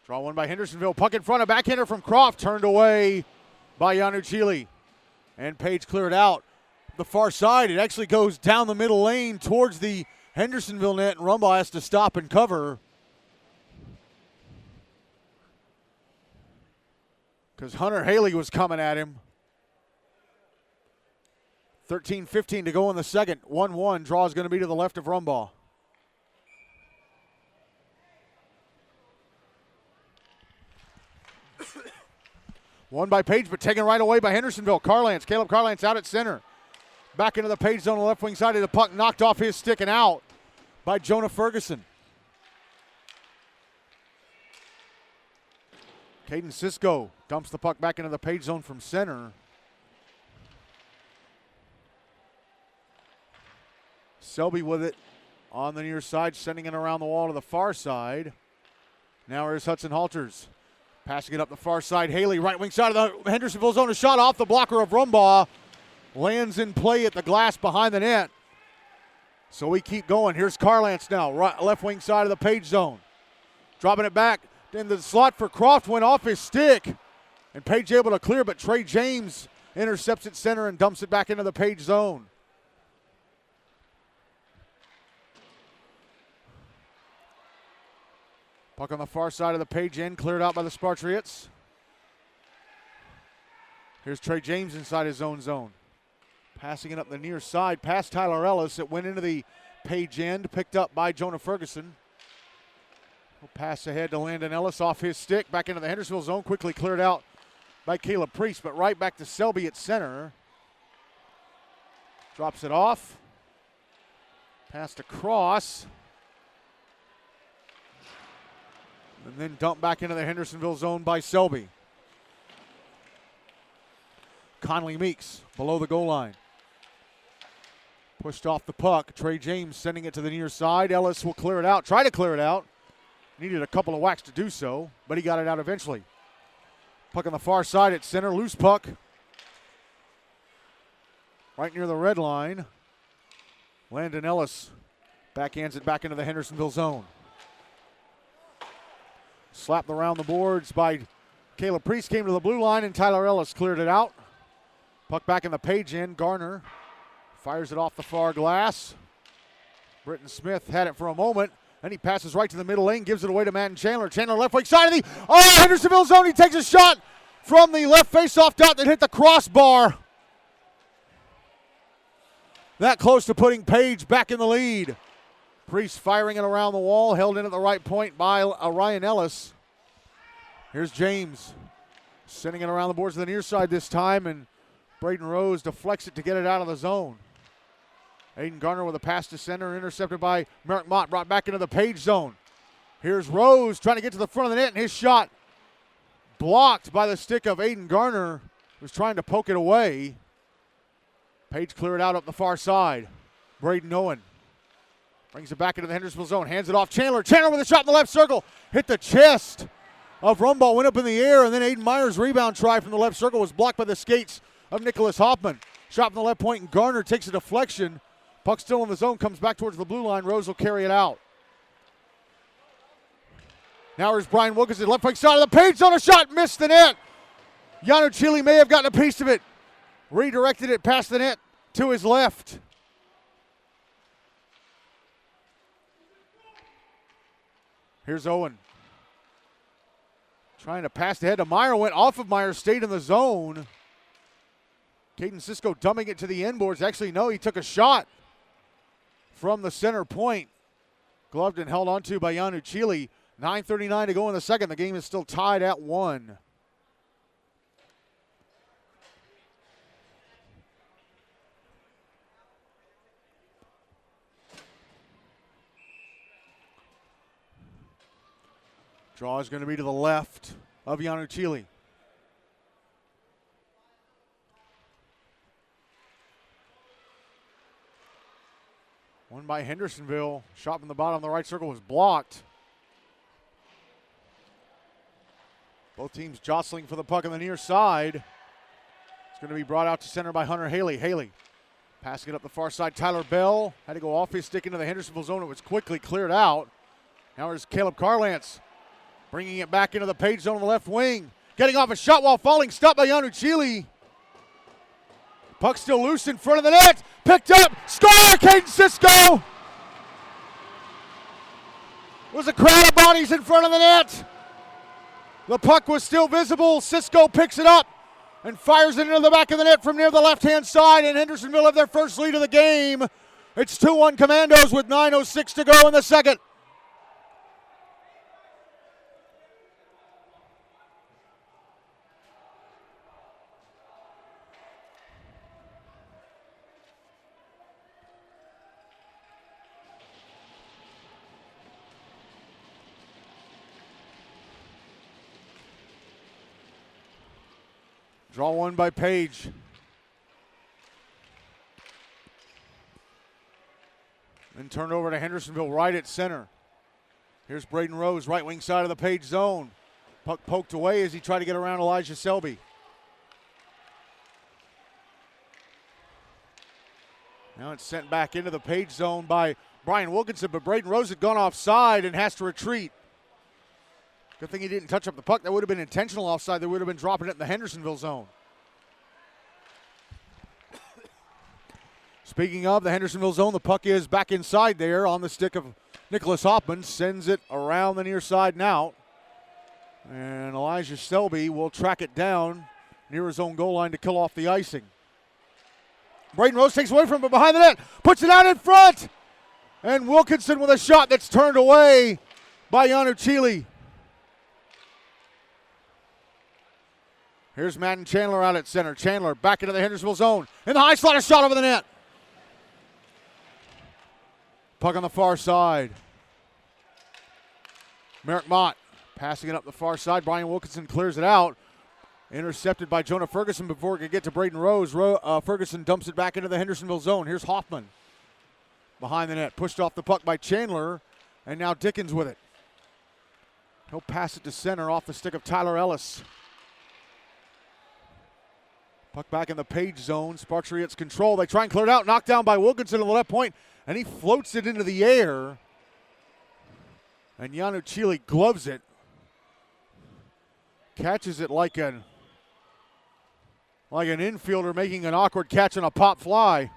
Draw one by Hendersonville. Puck in front. A backhander from Croft. Turned away by Yanuchili. And Page cleared out the far side. It actually goes down the middle lane towards the Hendersonville net, and Rumbaugh has to stop and cover because Hunter Haley was coming at him. 13:15 to go in the second. 1-1. Draw is going to be to the left of Rumbaugh. Won by Page, but taken right away by Hendersonville. Caleb Carlance out at center. Back into the Page zone on the left wing side of the puck, knocked off his stick and out by Jonah Ferguson. Caden Cisco dumps the puck back into the Page zone from center. Selby with it on the near side, sending it around the wall to the far side. Now here's Hudson Halters. Passing it up the far side. Haley, right wing side of the Hendersonville zone. A shot off the blocker of Rumbaugh. Lands in play at the glass behind the net. So we keep going. Here's Carlance now. Right, left wing side of the Page zone. Dropping it back in the slot for Croft. Went off his stick. And Page able to clear, but Trey James intercepts at center and dumps it back into the Page zone. Puck on the far side of the Page end, cleared out by the Spartriots. Here's Trey James inside his own zone. Passing it up the near side, past Tyler Ellis. It went into the Page end, picked up by Jonah Ferguson. We'll pass ahead to Landon Ellis off his stick, back into the Hendersonville zone, quickly cleared out by Caleb Priest, but right back to Selby at center. Drops it off. Passed across. And then dumped back into the Hendersonville zone by Selby. Conley Meeks below the goal line. Pushed off the puck. Trey James sending it to the near side. Ellis will clear it out. Try to clear it out. Needed a couple of whacks to do so, but he got it out eventually. Puck on the far side at center. Loose puck. Right near the red line. Landon Ellis backhands it back into the Hendersonville zone. Slapped around the boards by Caleb Priest, came to the blue line, and Tyler Ellis cleared it out. Puck back in the Page end. Garner fires it off the far glass. Britton Smith had it for a moment, and he passes right to the middle lane, gives it away to Madden Chandler. Chandler left wing side of the Hendersonville zone. He takes a shot from the left faceoff dot that hit the crossbar. That close to putting Page back in the lead. Priest firing it around the wall, held in at the right point by Ryan Ellis. Here's James sending it around the boards to the near side this time, and Braden Rose deflects it to get it out of the zone. Aiden Garner with a pass to center, intercepted by Merrick Mott, brought back into the Page zone. Here's Rose trying to get to the front of the net, and his shot blocked by the stick of Aiden Garner, who's trying to poke it away. Page cleared out up the far side. Braden Owen brings it back into the Hendersonville zone, hands it off. Chandler with a shot in the left circle. Hit the chest of Rumbaugh, went up in the air, and then Aiden Meyer's rebound try from the left circle was blocked by the skates of Nicholas Hoffman. Shot from the left point, and Garner takes a deflection. Puck still in the zone, comes back towards the blue line. Rose will carry it out. Now here's Brian Wilkinson, left flank side of the Page zone. A shot, missed the net. Yanuchili may have gotten a piece of it. Redirected it past the net to his left. Here's Owen. Trying to pass ahead to Meyer. Went off of Meyer, stayed in the zone. Caden Cisco dumping it to the end boards. Actually, no, he took a shot from the center point. Gloved and held onto by Yanuchili. 9:39 to go in the second. The game is still tied at 1. Draw is going to be to the left of Yanuchili. One by Hendersonville. Shot from the bottom of the right circle was blocked. Both teams jostling for the puck on the near side. It's going to be brought out to center by Hunter Haley. Haley passing it up the far side. Tyler Bell had to go off his stick into the Hendersonville zone. It was quickly cleared out. Now there's Caleb Carlance. Bringing it back into the Page zone on the left wing. Getting off a shot while falling. Stopped by Yanuchili. Puck still loose in front of the net. Picked up. Score! Caden Cisco! Was a crowd of bodies in front of the net. The puck was still visible. Cisco picks it up and fires it into the back of the net from near the left-hand side, and Hendersonville have their first lead of the game. It's 2-1 Commandos with 9:06 to go in the second. Draw one by Page. Then turned over to Hendersonville right at center. Here's Braden Rose, right wing side of the Page zone. Puck poked away as he tried to get around Elijah Selby. Now it's sent back into the Page zone by Brian Wilkinson, but Braden Rose had gone offside and has to retreat. Good thing he didn't touch up the puck. That would have been intentional offside. They would have been dropping it in the Hendersonville zone. Speaking of the Hendersonville zone, the puck is back inside there on the stick of Nicholas Hoffman. Sends it around the near side and out. And Elijah Selby will track it down near his own goal line to kill off the icing. Braden Rose takes away from it behind the net. Puts it out in front. And Wilkinson with a shot that's turned away by Yanuchili. Here's Madden Chandler out at center. Chandler back into the Hendersonville zone. In the high slot, a shot over the net. Puck on the far side. Merrick Mott passing it up the far side. Brian Wilkinson clears it out. Intercepted by Jonah Ferguson before it could get to Braden Rose. Ferguson dumps it back into the Hendersonville zone. Here's Hoffman behind the net. Pushed off the puck by Chandler. And now Dickens with it. He'll pass it to center off the stick of Tyler Ellis. Puck back in the Page zone. Spartriots control. They try and clear it out. Knocked down by Wilkinson on the left point. And he floats it into the air. And Yanuchili gloves it. Catches it like an infielder making an awkward catch on a pop fly.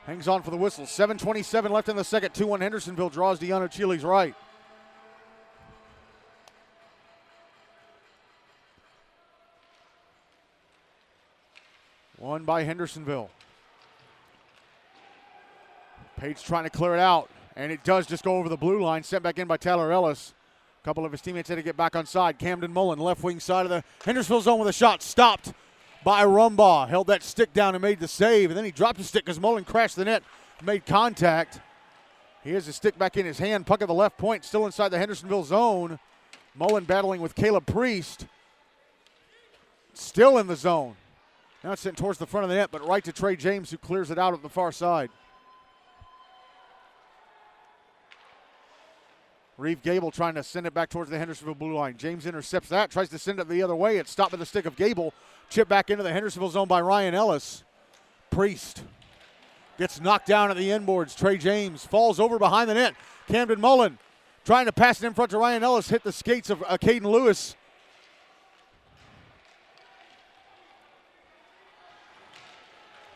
Hangs on for the whistle. 7:27 left in the second. 2-1 Hendersonville draws to Yanuchili's right. One by Hendersonville. Page trying to clear it out, and it does just go over the blue line. Sent back in by Tyler Ellis. A couple of his teammates had to get back on side. Camden Mullen, left wing side of the Hendersonville zone with a shot. Stopped by Rumbaugh. Held that stick down and made the save, and then he dropped the stick because Mullen crashed the net, made contact. He has the stick back in his hand. Puck at the left point, still inside the Hendersonville zone. Mullen battling with Caleb Priest. Still in the zone. Now it's sent towards the front of the net, but right to Trey James, who clears it out at the far side. Reeve Gable trying to send it back towards the Hendersonville blue line. James intercepts that, tries to send it the other way. It's stopped by the stick of Gable. Chip back into the Hendersonville zone by Ryan Ellis. Priest gets knocked down at the inboards. Trey James falls over behind the net. Camden Mullen trying to pass it in front to Ryan Ellis. Hit the skates of Caden Lewis.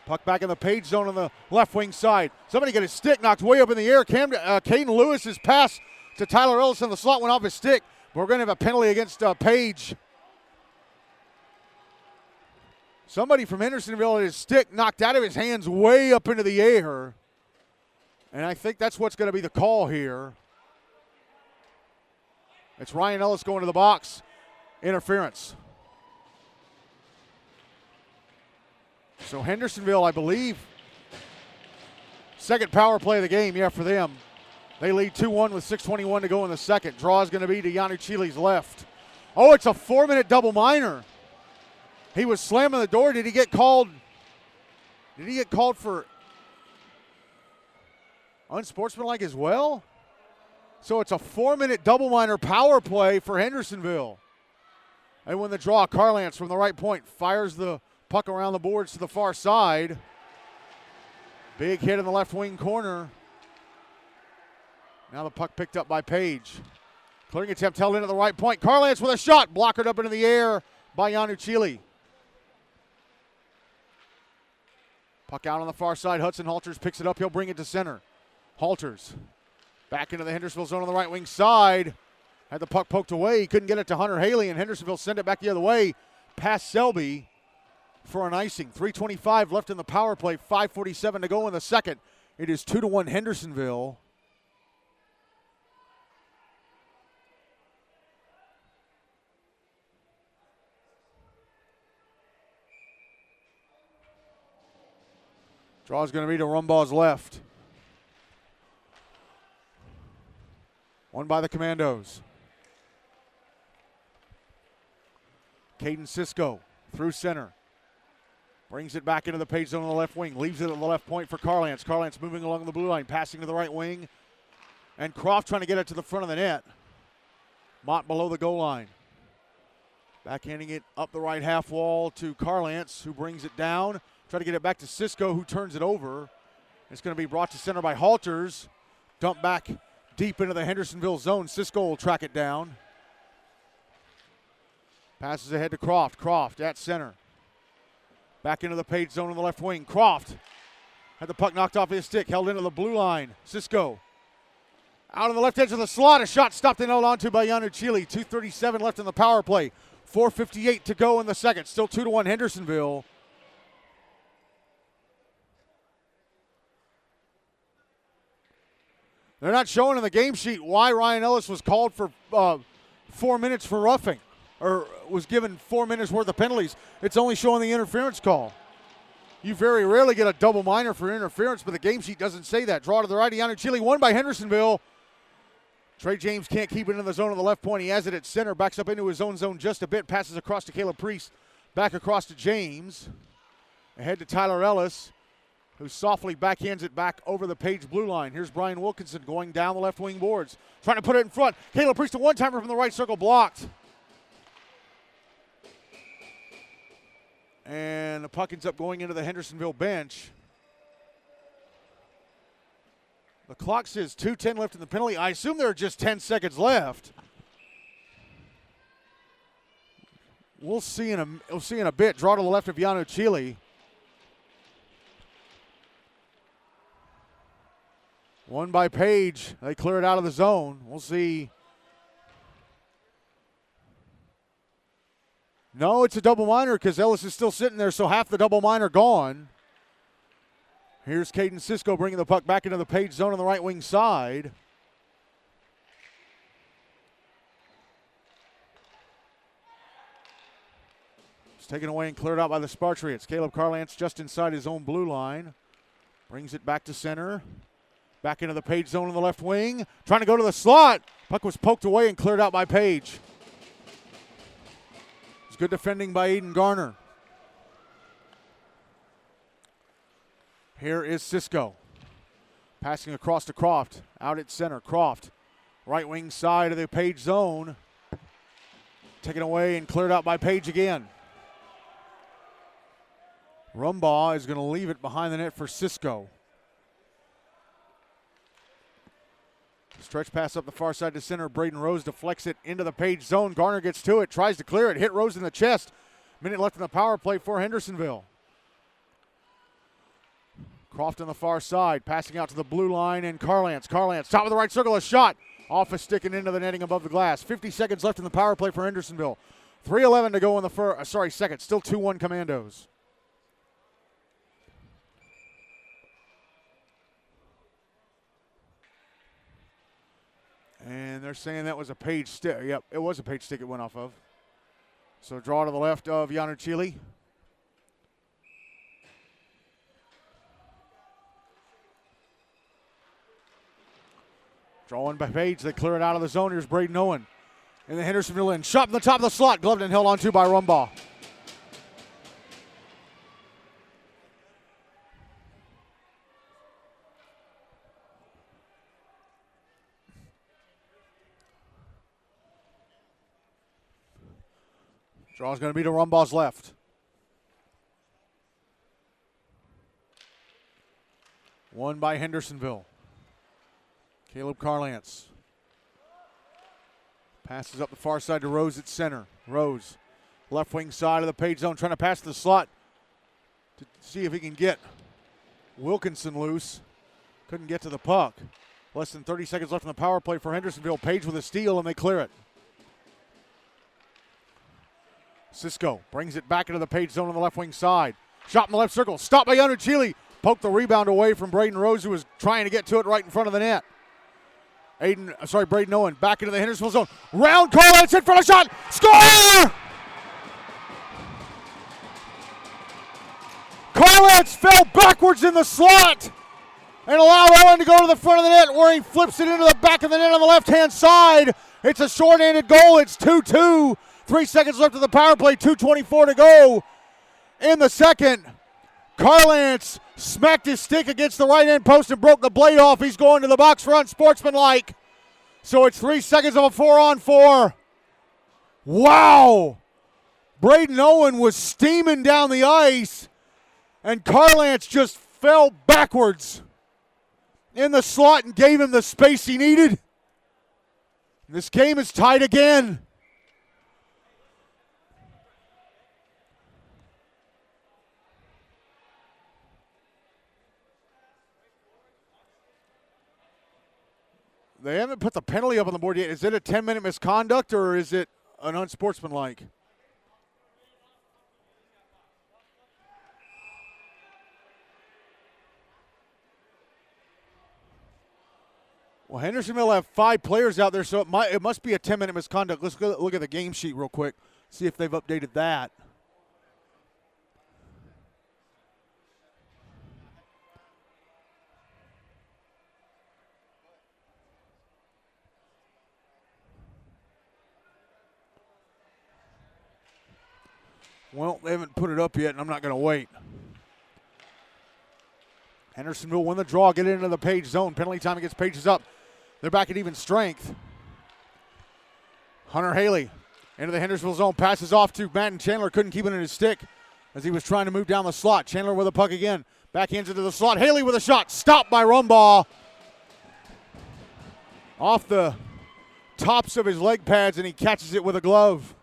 Puck back in the Page zone on the left wing side. Somebody got his stick knocked way up in the air. Caden Lewis's pass to Tyler Ellis in the slot went off his stick. But we're going to have a penalty against Page. Somebody from Hendersonville had his stick knocked out of his hands way up into the air. And I think that's what's going to be the call here. It's Ryan Ellis going to the box. Interference. So Hendersonville, I believe, second power play of the game, for them. They lead 2-1 with 6:21 to go in the second. Draw is going to be to Yanuchili's left. Oh, it's a 4-minute double minor. He was slamming the door. Did he get called? Did he get called for unsportsmanlike as well? So it's a 4-minute double minor power play for Hendersonville. They win the draw. Carlance from the right point fires the puck around the boards to the far side. Big hit in the left wing corner. Now the puck picked up by Page. Clearing attempt held in at the right point. Carlance with a shot. Blockered up into the air by Yanuchili. Puck out on the far side. Hudson Halters picks it up. He'll bring it to center. Halters back into the Hendersonville zone on the right wing side. Had the puck poked away. He couldn't get it to Hunter Haley, and Hendersonville sent it back the other way past Selby for an icing. 3:25 left in the power play. 5:47 to go in the second. It is 2-1 Hendersonville. Draw is going to be to Rumbaugh's left. Won by the Commandos. Caden Cisco through center. Brings it back into the page zone on the left wing. Leaves it at the left point for Carlance. Carlance moving along the blue line. Passing to the right wing. And Croft trying to get it to the front of the net. Mott below the goal line. Backhanding it up the right half wall to Carlance, who brings it down. Try to get it back to Cisco, who turns it over. It's going to be brought to center by Halters. Dump back deep into the Hendersonville zone. Cisco will track it down. Passes ahead to Croft. Croft at center. Back into the page zone on the left wing. Croft had the puck knocked off his stick. Held into the blue line. Cisco out on the left edge of the slot. A shot stopped and held onto by Yanuchili. 2:37 left in the power play. 4:58 to go in the second. Still 2-1 Hendersonville. They're not showing in the game sheet why Ryan Ellis was called for 4 minutes for roughing, or was given 4 minutes worth of penalties. It's only showing the interference call. You very rarely get a double minor for interference, but the game sheet doesn't say that. Draw to the right, Yanuchili, won by Hendersonville. Trey James can't keep it in the zone on the left point. He has it at center, backs up into his own zone just a bit, passes across to Caleb Priest, back across to James. Ahead to Tyler Ellis, who softly backhands it back over the Page blue line. Here's Brian Wilkinson going down the left wing boards, trying to put it in front. Caleb Priest, a one-timer from the right circle, blocked. And the puck ends up going into the Hendersonville bench. The clock says 2:10 left in the penalty. I assume there are just 10 seconds left. We'll see in a bit. Draw to the left of Yanuchili. Won by Page. They clear it out of the zone. We'll see. No, it's a double minor because Ellis is still sitting there, so half the double minor gone. Here's Caden Cisco bringing the puck back into the Page zone on the right wing side. It's taken away and cleared out by the Spartriots. Caleb Carlance just inside his own blue line. Brings it back to center. Back into the Page zone on the left wing. Trying to go to the slot. Puck was poked away and cleared out by Page. It's good defending by Eden Garner. Here is Cisco. Passing across to Croft. Out at center. Croft. Right wing side of the Page zone. Taken away and cleared out by Page again. Rumbaugh is going to leave it behind the net for Cisco. Stretch pass up the far side to center. Braden Rose deflects it into the Page zone. Garner gets to it, tries to clear it, hit Rose in the chest. Minute left in the power play for Hendersonville. Croft on the far side, passing out to the blue line, and Carlance. Carlance, top of the right circle, a shot. Off a stick and into the netting above the glass. 50 seconds left in the power play for Hendersonville. 3:11 to go in the second. Still 2-1 Commandos. And they're saying that was a Page stick. Yep, it was a Page stick it went off of. So draw to the left of Yanuchili. Drawing by Page. They clear it out of the zone. Here's Braden Owen. And the Hendersonville in. Shot in the top of the slot. Gloved and held onto by Rumbaugh. Draw's going to be to Rumbaugh's left. Won by Hendersonville. Caleb Carlance. Passes up the far side to Rose at center. Rose, left wing side of the Page zone, trying to pass the slot to see if he can get Wilkinson loose. Couldn't get to the puck. Less than 30 seconds left in the power play for Hendersonville. Page with a steal, and they clear it. Cisco brings it back into the Page zone on the left wing side. Shot in the left circle. Stopped by Yonder Chile. Poked the rebound away from Braden Rose, who was trying to get to it right in front of the net. Braden Owen back into the Hendersonville zone. Round call, it's in front of shot. Score! Carlance fell backwards in the slot and allowed Owen to go to the front of the net, where he flips it into the back of the net on the left-hand side. It's a short-handed goal. It's 2-2. 3 seconds left of the power play. 2:24 to go in the second. Carlance smacked his stick against the right-hand post and broke the blade off. He's going to the box for unsportsmanlike. So it's 3 seconds of a 4-on-4. Wow! Braden Owen was steaming down the ice, and Carlance just fell backwards in the slot and gave him the space he needed. This game is tied again. They haven't put the penalty up on the board yet. Is it a 10-minute misconduct, or is it an unsportsmanlike? Well, Hendersonville have 5 players out there, so it must be a 10-minute misconduct. Let's go look at the game sheet real quick, see if they've updated that. Well, they haven't put it up yet, and I'm not going to wait. Hendersonville win the draw, get it into the Page zone. Penalty time against Page is up. They're back at even strength. Hunter Haley into the Hendersonville zone. Passes off to Madden Chandler. Couldn't keep it in his stick as he was trying to move down the slot. Chandler with a puck again. Backhands into the slot. Haley with a shot. Stopped by Rumbaugh. Off the tops of his leg pads, and he catches it with a glove.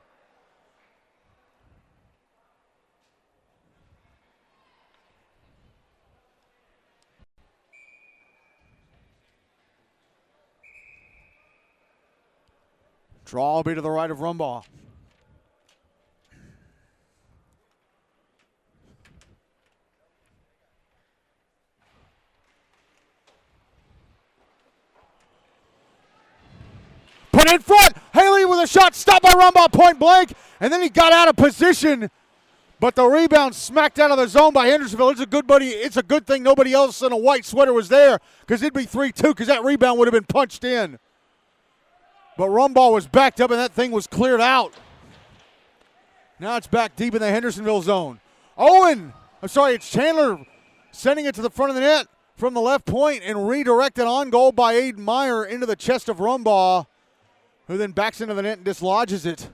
Draw will be to the right of Rumbaugh. Put in front. Haley with a shot. Stopped by Rumbaugh point blank. And then he got out of position. But the rebound smacked out of the zone by Hendersonville. It's a good thing nobody else in a white sweater was there, because it'd be 3-2, because that rebound would have been punched in. But Rumbaugh was backed up, and that thing was cleared out. Now it's back deep in the Hendersonville zone. It's Chandler sending it to the front of the net from the left point, and redirected on goal by Aiden Meyer into the chest of Rumbaugh, who then backs into the net and dislodges it.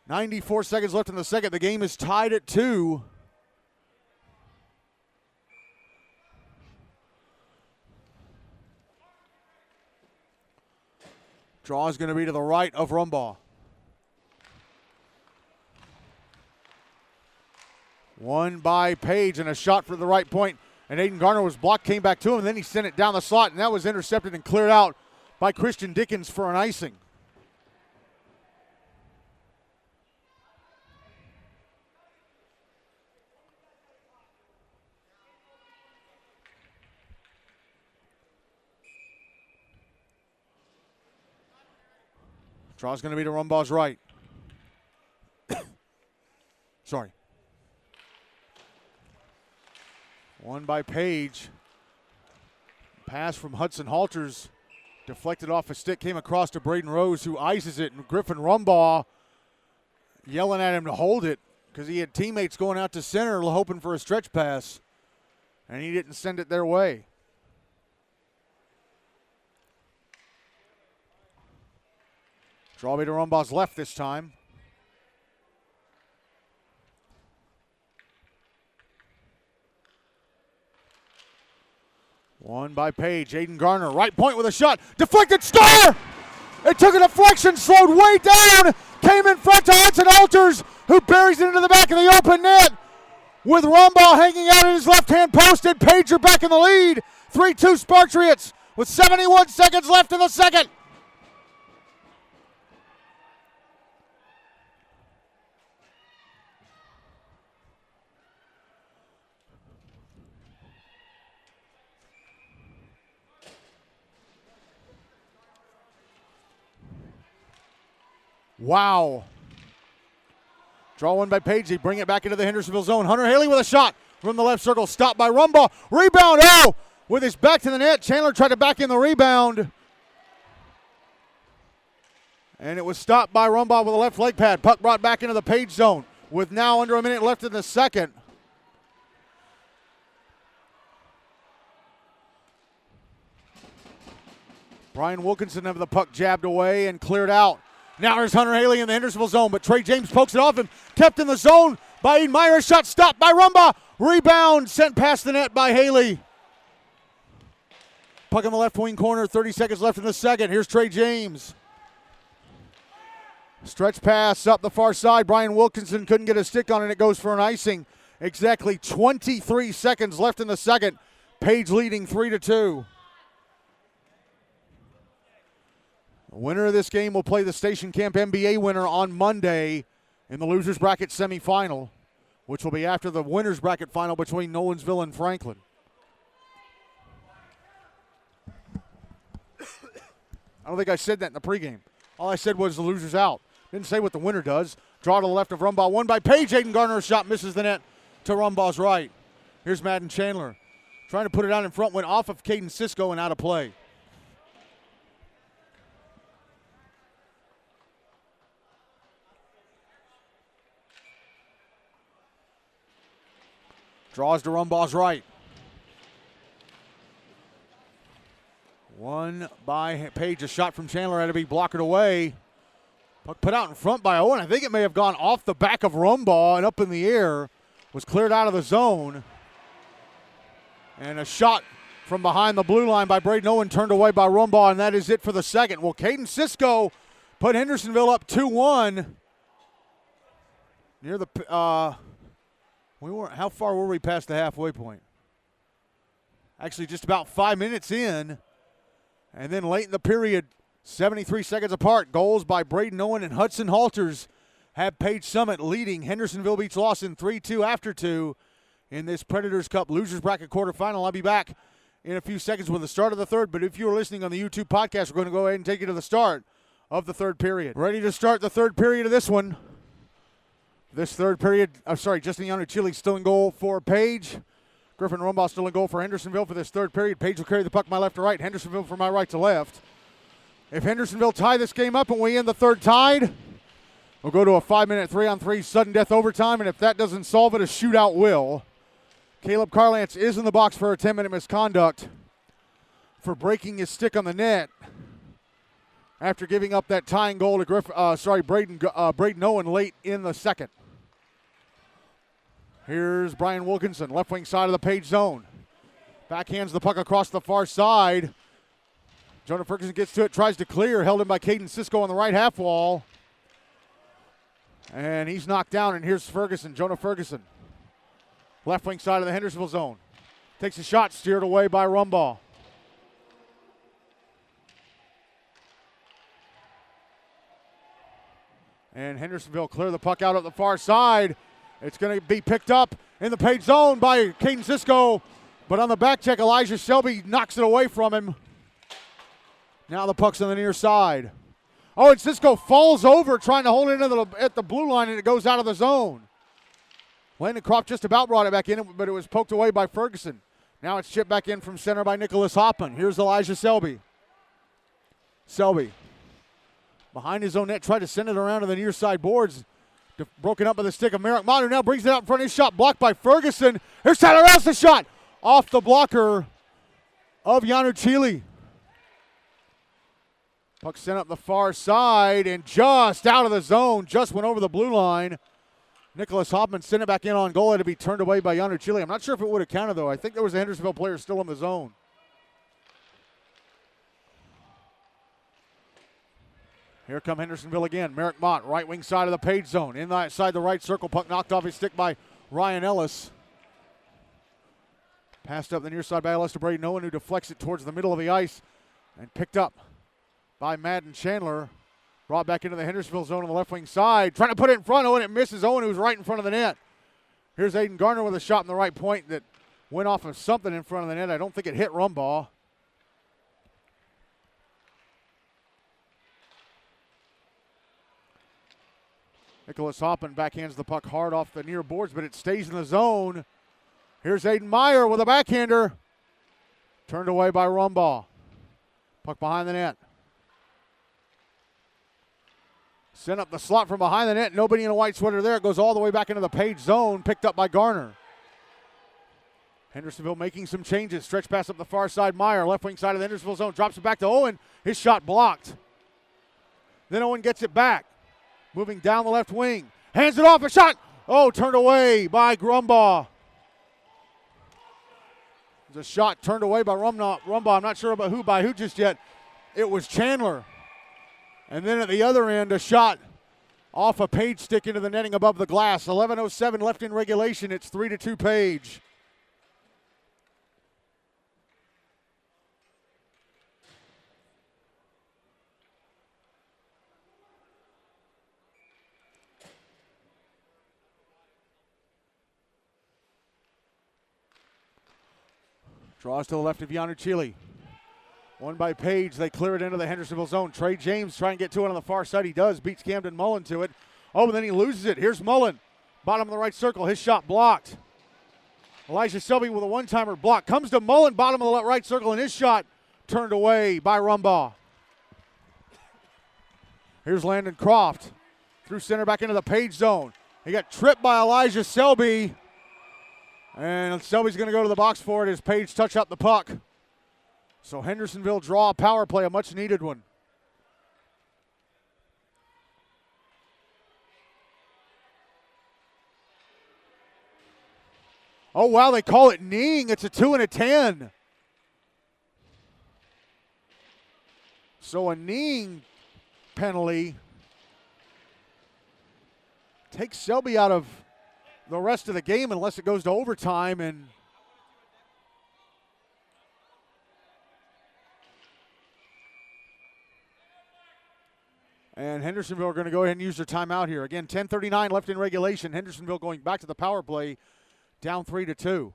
94 seconds left in the second. The game is tied at 2. Draw is going to be to the right of Rumbaugh. One by Page, and a shot for the right point. And Aiden Garner was blocked, came back to him, and then he sent it down the slot, and that was intercepted and cleared out by Christian Dickens for an icing. Draw's going to be to Rumbaugh's right. Sorry. One by Page. Pass from Hudson Halters. Deflected off a stick, came across to Braden Rose, who ices it. And Griffin Rumbaugh yelling at him to hold it, because he had teammates going out to center hoping for a stretch pass, and he didn't send it their way. Draw me to Rumbaugh's left this time. Won by Page. Aiden Garner, right point with a shot. Deflected, star! It took a deflection, slowed way down. Came in front to Hudson Alters, who buries it into the back of the open net. With Rumbaugh hanging out in his left-hand post, and Pager back in the lead. 3-2 Spartriots with 71 seconds left in the second. Wow. Draw one by Page. They bring it back into the Hendersonville zone. Hunter Haley with a shot from the left circle. Stopped by Rumbaugh. Rebound. Oh! With his back to the net. Chandler tried to back in the rebound. And it was stopped by Rumbaugh with a left leg pad. Puck brought back into the Page zone with now under a minute left in the second. Brian Wilkinson having the puck jabbed away and cleared out. Now there's Hunter Haley in the Hendersonville zone, but Trey James pokes it off him. Kept in the zone by Eden Meyer. Shot stopped by Rumbaugh. Rebound sent past the net by Haley. Puck in the left wing corner. 30 seconds left in the second. Here's Trey James. Stretch pass up the far side. Brian Wilkinson couldn't get a stick on it. It goes for an icing. Exactly 23 seconds left in the second. Page leading 3-2. The winner of this game will play the Station Camp NBA winner on Monday in the losers bracket semifinal, which will be after the winners bracket final between Nolensville and Franklin. I don't think I said that in the pregame. All I said was the loser's out. Didn't say what the winner does. Draw to the left of Rumbaugh. Won by Page. Aiden Garner's shot misses the net to Rumbaugh's right. Here's Madden Chandler. Trying to put it out in front. Went off of Caden Cisco and out of play. Draws to Rumbaugh's right. One by Page. A shot from Chandler had to be blocked away. Puck put out in front by Owen. I think it may have gone off the back of Rumbaugh and up in the air. Was cleared out of the zone. And a shot from behind the blue line by Braden Owen turned away by Rumbaugh, and that is it for the second. Well, Caden Cisco put Hendersonville up 2-1. Near the how far were we past the halfway point? Actually, just about 5 minutes in. And then late in the period, 73 seconds apart, goals by Braden Owen and Hudson Halters have Page Summit leading Hendersonville-Beech-Lawson 3-2 after 2 in this Predators Cup Losers Bracket quarterfinal. I'll be back in a few seconds with the start of the third, but if you are listening on the YouTube podcast, we're going to go ahead and take you to the start of the third period. Ready to start the third period of this one. This third period, Justin Yanuchili still in goal for Page. Griffin Rumbaugh still in goal for Hendersonville for this third period. Page will carry the puck my left to right. Hendersonville from my right to left. If Hendersonville tie this game up and we end the third tied, we'll go to a 5-minute 3-on-3 sudden death overtime, and if that doesn't solve it, a shootout will. Caleb Carlance is in the box for a 10-minute misconduct for breaking his stick on the net after giving up that tying goal to Braden Owen late in the second. Here's Brian Wilkinson, left wing side of the Page zone. Backhands the puck across the far side. Jonah Ferguson gets to it, tries to clear, held in by Caden Cisco on the right half wall. And he's knocked down, and here's Ferguson, Jonah Ferguson. Left wing side of the Hendersonville zone. Takes a shot, steered away by Rumbaugh. And Hendersonville clear the puck out at the far side. It's going to be picked up in the Page zone by Caden Cisco. But on the back check, Elijah Shelby knocks it away from him. Now the puck's on the near side. Oh, and Cisco falls over trying to hold it at the blue line, and it goes out of the zone. Landon Croft just about brought it back in, but it was poked away by Ferguson. Now it's chipped back in from center by Nicholas Hoffman. Here's Elijah Selby. Selby, behind his own net, tried to send it around to the near side boards. Broken up by the stick of Merrick Manu. Now brings it out in front of his shot, blocked by Ferguson. Here's Tyler Rouse, the shot off the blocker of Yanuchili. Puck sent up the far side and just out of the zone, just went over the blue line. Nicholas Hoffman sent it back in on goal. It had to be turned away by Yanuchili. I'm not sure if it would have counted, though. I think there was a Hendersonville player still in the zone. Here come Hendersonville again. Merrick Mott, right wing side of the Page zone. Inside the right circle. Puck knocked off his stick by Ryan Ellis. Passed up the near side by Lester Braden Owen, who deflects it towards the middle of the ice and picked up by Madden Chandler. Brought back into the Hendersonville zone on the left wing side. Trying to put it in front. Owen, it misses. Owen, who's right in front of the net. Here's Aiden Garner with a shot in the right point that went off of something in front of the net. I don't think it hit Rumbaugh. Nicholas Hoppin backhands the puck hard off the near boards, but it stays in the zone. Here's Aiden Meyer with a backhander. Turned away by Rumbaugh. Puck behind the net. Sent up the slot from behind the net. Nobody in a white sweater there. It goes all the way back into the Page zone. Picked up by Garner. Hendersonville making some changes. Stretch pass up the far side. Meyer, left wing side of the Hendersonville zone. Drops it back to Owen. His shot blocked. Then Owen gets it back. Moving down the left wing. Hands it off. A shot. Oh, turned away by Rumbaugh. There's a shot turned away by Rumbaugh. I'm not sure about who just yet. It was Chandler. And then at the other end, a shot off a Page stick into the netting above the glass. 11:07 left in regulation. It's 3-2 Page. Draws to the left of Yanuchili. One by Page. They clear it into the Hendersonville zone. Trey James trying to get to it on the far side. He does. Beats Camden Mullen to it. Oh, but then he loses it. Here's Mullen. Bottom of the right circle. His shot blocked. Elijah Selby with a one-timer block. Comes to Mullen. Bottom of the right circle. And his shot turned away by Rumbaugh. Here's Landon Croft. Through center back into the Page zone. He got tripped by Elijah Selby. And Selby's going to go to the box for it as Page touch up the puck. So Hendersonville draw a power play, a much needed one. Oh, wow, they call it kneeing. It's a 2 and a 10. So a kneeing penalty takes Selby out of the rest of the game unless it goes to overtime. And Hendersonville are going to go ahead and use their timeout here. Again, 10:39 left in regulation. Hendersonville going back to the power play, down 3-2.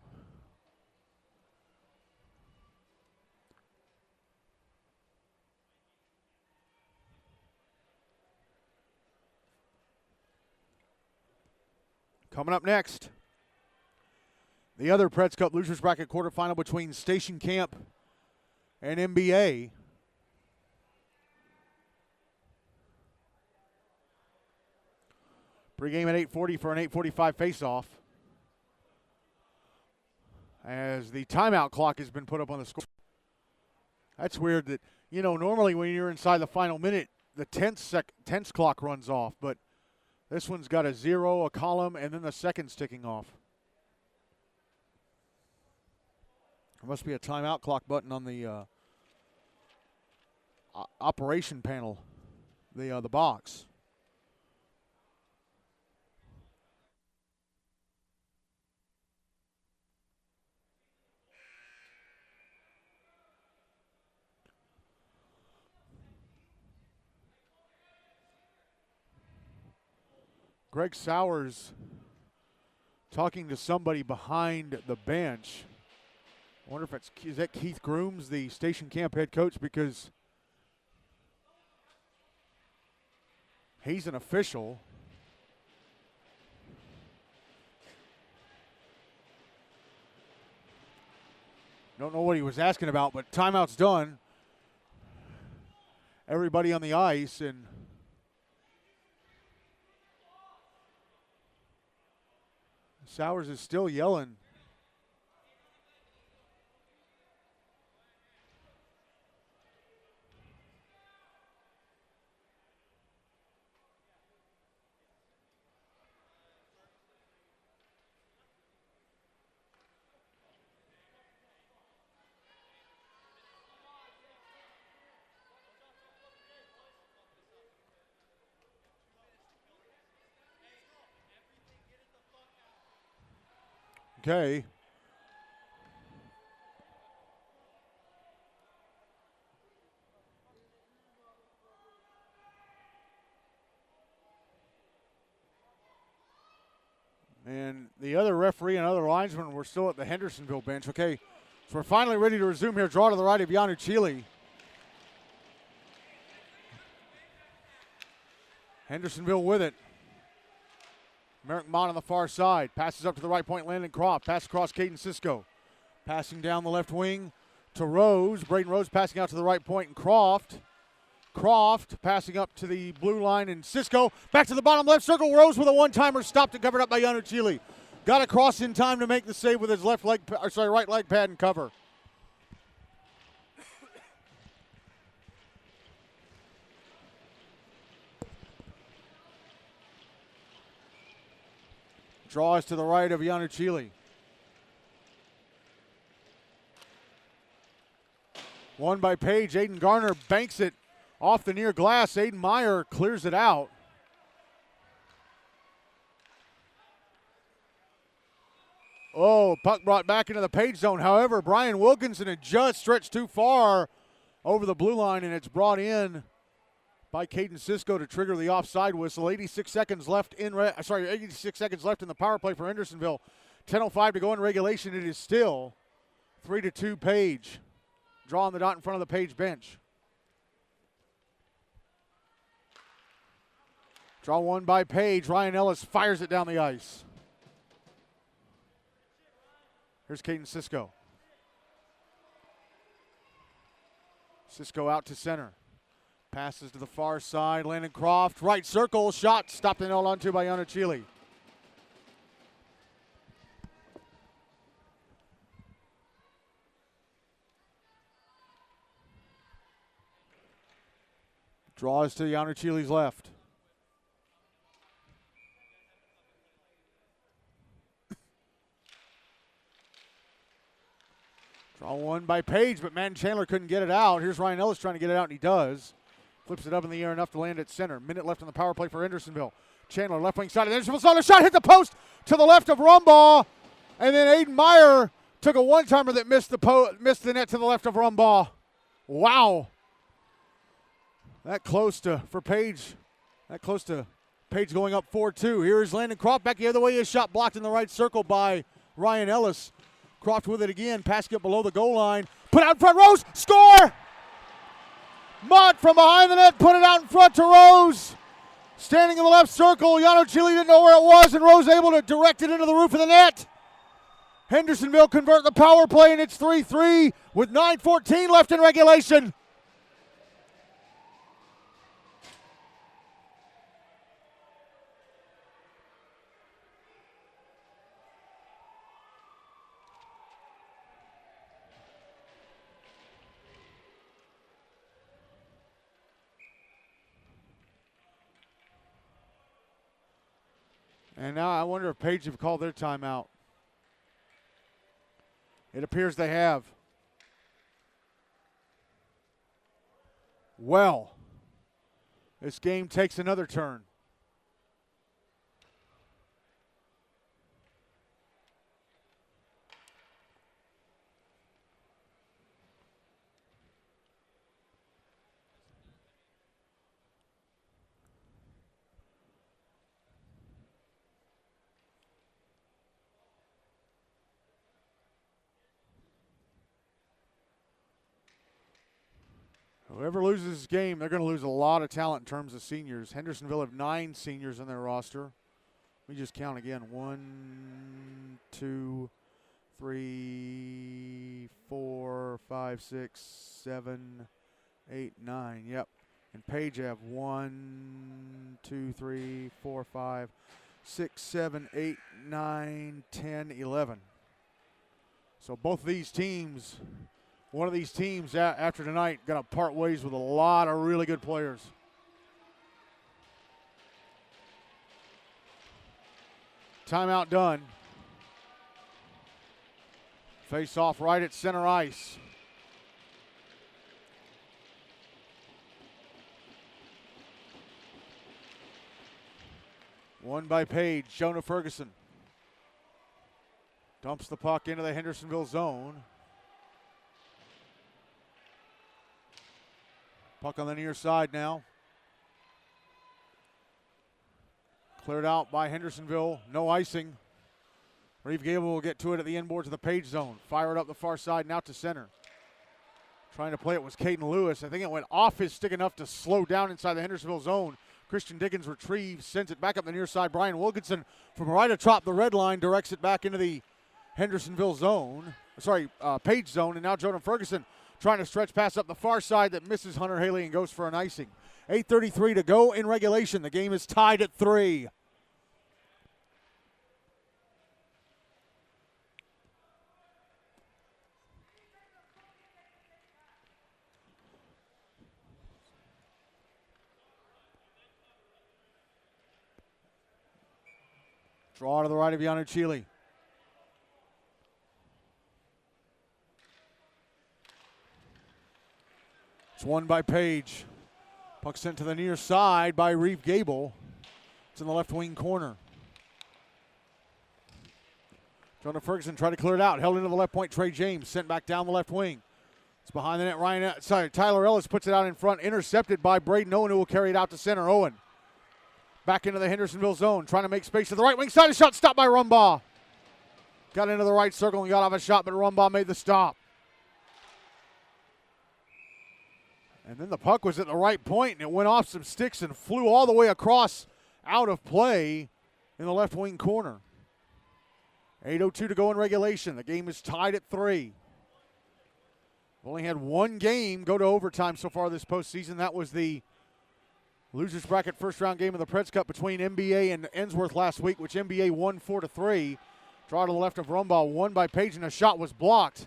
Coming up next, the other Preds Cup Losers Bracket quarterfinal between Station Camp and NBA. Pregame at 8:40 for an 8:45 faceoff. As the timeout clock has been put up on the score. That's weird that, normally when you're inside the final minute, the tenths clock runs off, but this one's got a 0, a column, and then the seconds ticking off. There must be a timeout clock button on the operation panel, the box. Greg Sowers talking to somebody behind the bench. I wonder if is that Keith Grooms, the Station Camp head coach, because he's an official. Don't know what he was asking about, but timeout's done. Everybody on the ice, and Sowers is still yelling. Okay. And the other referee and other linesmen were still at the Hendersonville bench. Okay, so we're finally ready to resume here. Draw to the right of Yanu Chile. Hendersonville with it. Merrick Mott on the far side. Passes up to the right point, Landon Croft. Pass across Caden Cisco. Passing down the left wing to Rose. Braden Rose passing out to the right point, and Croft passing up to the blue line, and Cisco back to the bottom left circle. Rose with a one-timer, stopped and covered up by Yanu Chile. Got across in time to make the save with his right leg pad and cover. Draws to the right of Yanu Chile. Won by Page. Aiden Garner banks it off the near glass. Aiden Meyer clears it out. Oh, puck brought back into the Page zone. However, Brian Wilkinson had just stretched too far over the blue line, and it's brought in by Caden Cisco to trigger the offside whistle. 86 seconds left in the power play for Hendersonville. 10:05 to go in regulation. It is still 3-2 Page. Drawing the dot in front of the Page bench. Draw one by Page. Ryan Ellis fires it down the ice. Here's Caden Cisco. Cisco out to center. Passes to the far side. Landon Croft, right circle, shot stopped and held onto by Yanu Chile. Draws to Yanu Chile's left. Draw one by Page, but Madden Chandler couldn't get it out. Here's Ryan Ellis trying to get it out, and he does. Flips it up in the air enough to land at center. Minute left on the power play for Hendersonville. Chandler, left wing side of Hendersonville. Saw the shot, hit the post to the left of Rumbaugh. And then Aiden Meyer took a one-timer that missed the net to the left of Rumbaugh. Wow. That close to Page going up 4-2. Here's Landon Croft back the other way. His shot blocked in the right circle by Ryan Ellis. Croft with it again, passing it below the goal line. Put out in front, Rose, score! Mott from behind the net, put it out in front to Rose. Standing in the left circle, Yanu Chile didn't know where it was, and Rose able to direct it into the roof of the net. Hendersonville convert the power play, and it's 3-3 with 9:14 left in regulation. And now I wonder if Page have called their timeout. It appears they have. Well, this game takes another turn. Whoever loses this game, they're going to lose a lot of talent in terms of seniors. Hendersonville have 9 seniors in their roster. Let me just count again. 1, 2, 3, 4, 5, 6, 7, 8, 9. Yep. And Page have 1, 2, 3, 4, 5, 6, 7, 8, 9, 10, 11. So both of these teams, one of these teams after tonight going to part ways with a lot of really good players. Timeout done. Face off right at center ice. Won by Page. Jonah Ferguson. Dumps the puck into the Hendersonville zone. Puck on the near side now. Cleared out by Hendersonville. No icing. Reeve Gable will get to it at the inboards of the Page zone. Fire it up the far side and out to center. Trying to play it was Caden Lewis. I think it went off his stick enough to slow down inside the Hendersonville zone. Christian Dickens retrieves, sends it back up the near side. Brian Wilkinson from right atop the red line directs it back into the Hendersonville zone. Page zone. And now Jordan Ferguson trying to stretch pass up the far side that misses Hunter Haley and goes for an icing. 8:33 to go in regulation. The game is tied at 3. Draw to the right of Yanuchili. It's won by Page. Puck sent to the near side by Reeve Gable. It's in the left wing corner. Jonah Ferguson tried to clear it out. Held into the left point. Trey James sent back down the left wing. It's behind the net. Tyler Ellis puts it out in front. Intercepted by Braden Owen, who will carry it out to center. Owen back into the Hendersonville zone. Trying to make space to the right wing side. A shot stopped by Rumbaugh. Got into the right circle and got off a shot, but Rumbaugh made the stop. And then the puck was at the right point, and it went off some sticks and flew all the way across out of play in the left wing corner. 8:02 to go in regulation. The game is tied at 3. We've only had one game go to overtime so far this postseason. That was the losers bracket first round game of the Preds Cup between MBA and Ensworth last week, which MBA won 4-3. Draw to the left of Rumbaugh, won by Page, and a shot was blocked.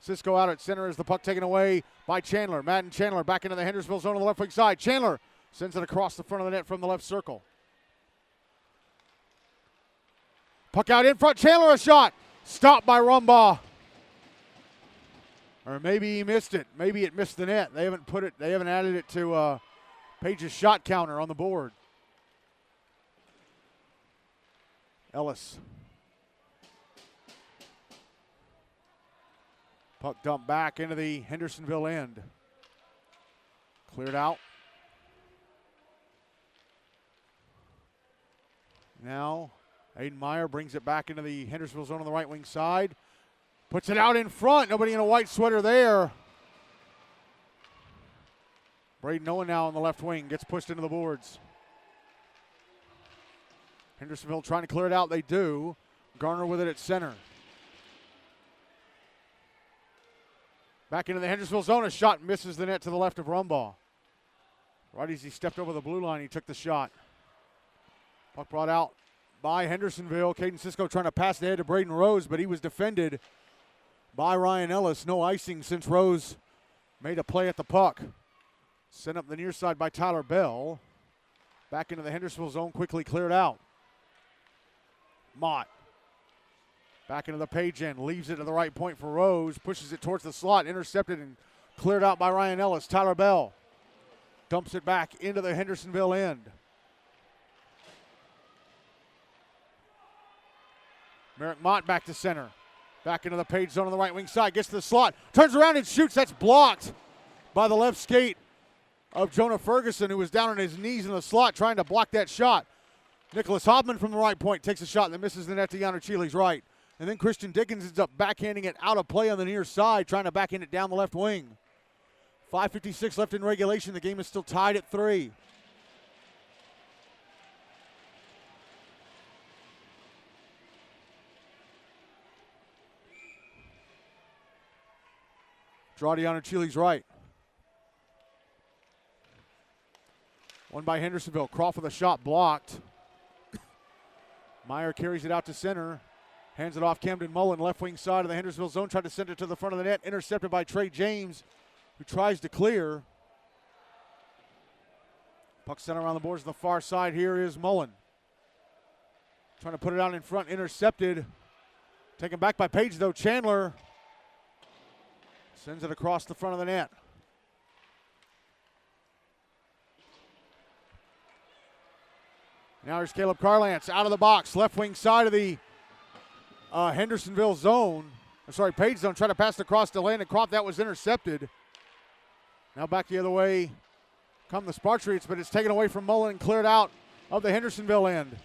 Cisco out at center as the puck taken away by Chandler. Madden Chandler back into the Hendersonville zone on the left wing side. Chandler sends it across the front of the net from the left circle. Puck out in front. Chandler a shot. Stopped by Rumbaugh. Or maybe he missed it. Maybe it missed the net. They haven't added it to Page's shot counter on the board. Ellis. Puck dumped back into the Hendersonville end. Cleared out. Now, Aiden Meyer brings it back into the Hendersonville zone on the right wing side. Puts it out in front. Nobody in a white sweater there. Braden Owen now on the left wing. Gets pushed into the boards. Hendersonville trying to clear it out. They do. Garner with it at center. Back into the Hendersonville zone. A shot misses the net to the left of Rumbaugh. Right as he stepped over the blue line, he took the shot. Puck brought out by Hendersonville. Caden Cisco trying to pass the head to Braden Rose, but he was defended by Ryan Ellis. No icing since Rose made a play at the puck. Sent up the near side by Tyler Bell. Back into the Hendersonville zone, quickly cleared out. Mott. Back into the Page end, leaves it to the right point for Rose, pushes it towards the slot, intercepted and cleared out by Ryan Ellis. Tyler Bell dumps it back into the Hendersonville end. Merrick Mott back to center. Back into the Page zone on the right wing side, gets to the slot, turns around and shoots. That's blocked by the left skate of Jonah Ferguson, who was down on his knees in the slot trying to block that shot. Nicholas Hoffman from the right point takes a shot and then misses the net to Yanuchili's right. And then Christian Dickens ends up backhanding it out of play on the near side, trying to backhand it down the left wing. 5:56 left in regulation. The game is still tied at 3. Draw to Yanuchili's right. Won by Hendersonville. Croft with a shot blocked. Meyer carries it out to center. Hands it off Camden Mullen, left wing side of the Hendersonville zone. Tried to send it to the front of the net. Intercepted by Trey James, who tries to clear. Puck sent around the boards on the far side. Here is Mullen. Trying to put it out in front. Intercepted. Taken back by Page, though. Chandler sends it across the front of the net. Now here's Caleb Carlance out of the box. Left wing side of the Hendersonville zone. Page zone, trying to pass it across to Landon Croft. That was intercepted. Now back the other way come the Spartriots, but it's taken away from Mullen and cleared out of the Hendersonville end.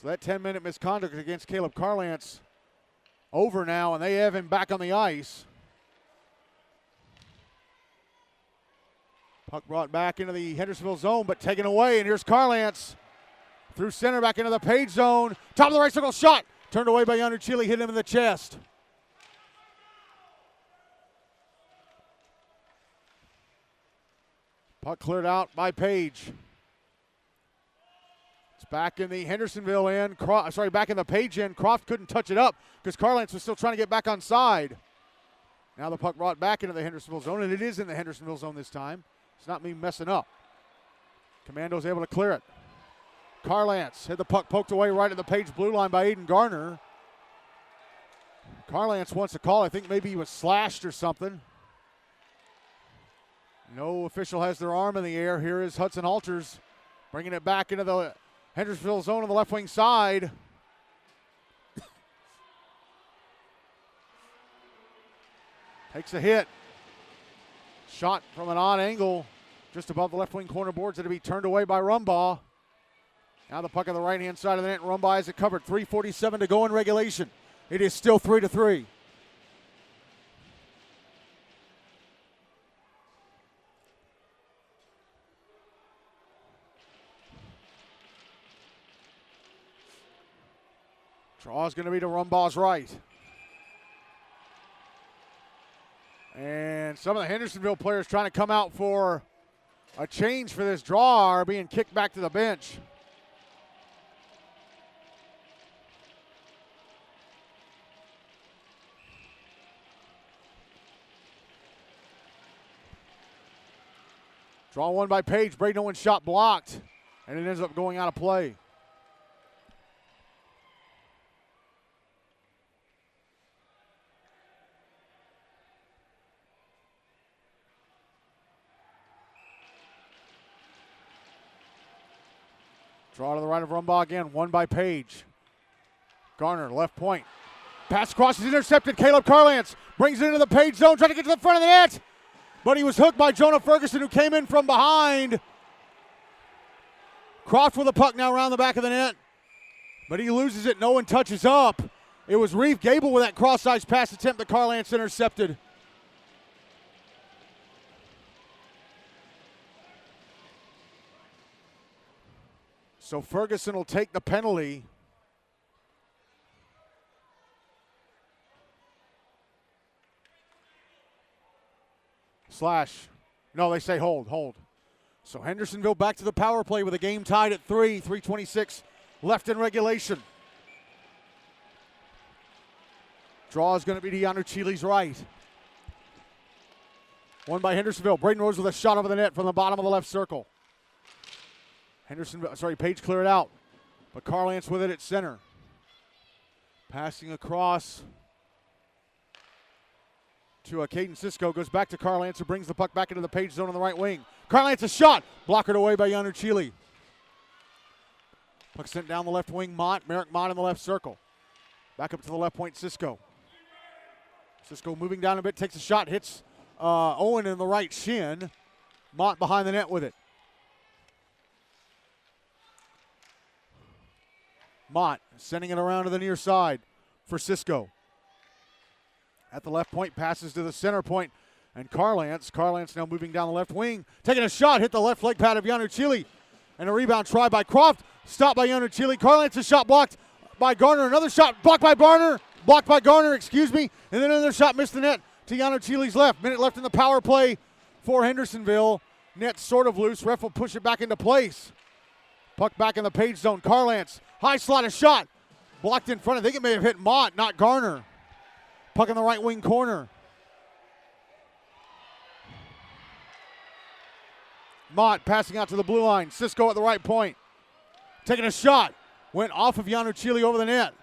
So that 10-minute misconduct against Caleb Carlance over now, and they have him back on the ice. Puck brought back into the Hendersonville zone, but taken away, and here's Carlance through center, back into the Page zone. Top of the right circle, shot. Turned away by Yonder Chile, hit him in the chest. Puck cleared out by Page. It's back in the Hendersonville end. Back in the Page end. Croft couldn't touch it up because Carlance was still trying to get back on side. Now the puck brought back into the Hendersonville zone, and it is in the Hendersonville zone this time. It's not me messing up. Commando's able to clear it. Carlance had the puck poked away right at the Page blue line by Aiden Garner. Carlance wants a call. I think maybe he was slashed or something. No official has their arm in the air. Here is Hudson Halters bringing it back into the Hendersonville zone on the left wing side. Takes a hit. Shot from an odd angle just above the left wing corner boards. It'll be turned away by Rumbaugh. Now the puck on the right-hand side of the net. Rumbaugh has it covered. 3:47 to go in regulation. It is still 3-3. Draw is going to be to Rumbaugh's right. And some of the Hendersonville players trying to come out for a change for this draw are being kicked back to the bench. Draw one by Page. Braden Owen's shot blocked, and it ends up going out of play. Draw to the right of Rumbaugh again. One by Page. Garner, left point. Pass across is intercepted. Caleb Carlance brings it into the Page zone, trying to get to the front of the net. But he was hooked by Jonah Ferguson, who came in from behind. Croft with the puck now around the back of the net. But he loses it. No one touches up. It was Reeve Gable with that cross-ice pass attempt that Carlance intercepted. So Ferguson will take the penalty. Slash. No, they say hold. So Hendersonville back to the power play with a game tied at 3:26 left in regulation. Draw is going to be to Yanu Chile's right. One by Hendersonville. Braden Rose with a shot over the net from the bottom of the left circle. Page cleared out, but Carlance with it at center. Passing across to Caden Cisco, goes back to Carlance, who brings the puck back into the Page zone on the right wing. Carlance a shot, blockered away by Yanu Chile. Puck sent down the left wing, Merrick Mott in the left circle. Back up to the left point, Cisco. Cisco moving down a bit, takes a shot, hits Owen in the right shin. Mott behind the net with it. Mott sending it around to the near side for Cisco. At the left point, passes to the center point, and Carlance now moving down the left wing, taking a shot, hit the left leg pad of Yanu Chile, and a rebound try by Croft, stopped by Yanu Chile. Carlance, a shot blocked by Garner, another shot blocked by Garner, and then another shot missed the net to Yanu Chile's left. Minute left in the power play for Hendersonville. Net sort of loose, ref will push it back into place. Puck back in the Page zone. Carlance, high slot, a shot. Blocked in front. I think it may have hit Mott, not Garner. Puck in the right wing corner. Mott passing out to the blue line. Cisco at the right point. Taking a shot. Went off of Yanu Chile over the net.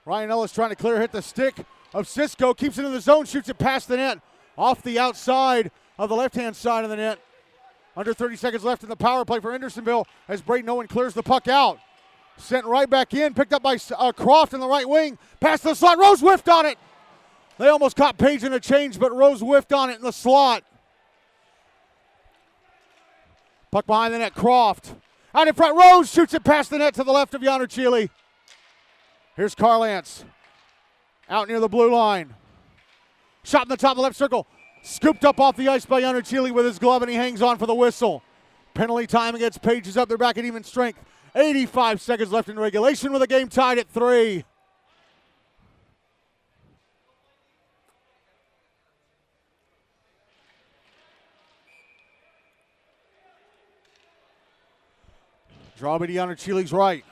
Ryan Ellis trying to clear, hit the stick of Cisco. Keeps it in the zone, shoots it past the net. Off the outside of the left-hand side of the net. Under 30 seconds left in the power play for Hendersonville as Braden Owen clears the puck out. Sent right back in, picked up by Croft in the right wing. Pass to the slot, Rose whiffed on it. They almost caught Page in a change, but Rose whiffed on it in the slot. Puck behind the net, Croft. Out in front, Rose shoots it past the net to the left of Yannuccilli. Here's Carlance. Out near the blue line. Shot in the top of the left circle. Scooped up off the ice by Yannuccilli with his glove, and he hangs on for the whistle. Penalty time against Page is up. They're back at even strength. 85 seconds left in regulation with the game tied at 3. Draw to Yannuccilli's right.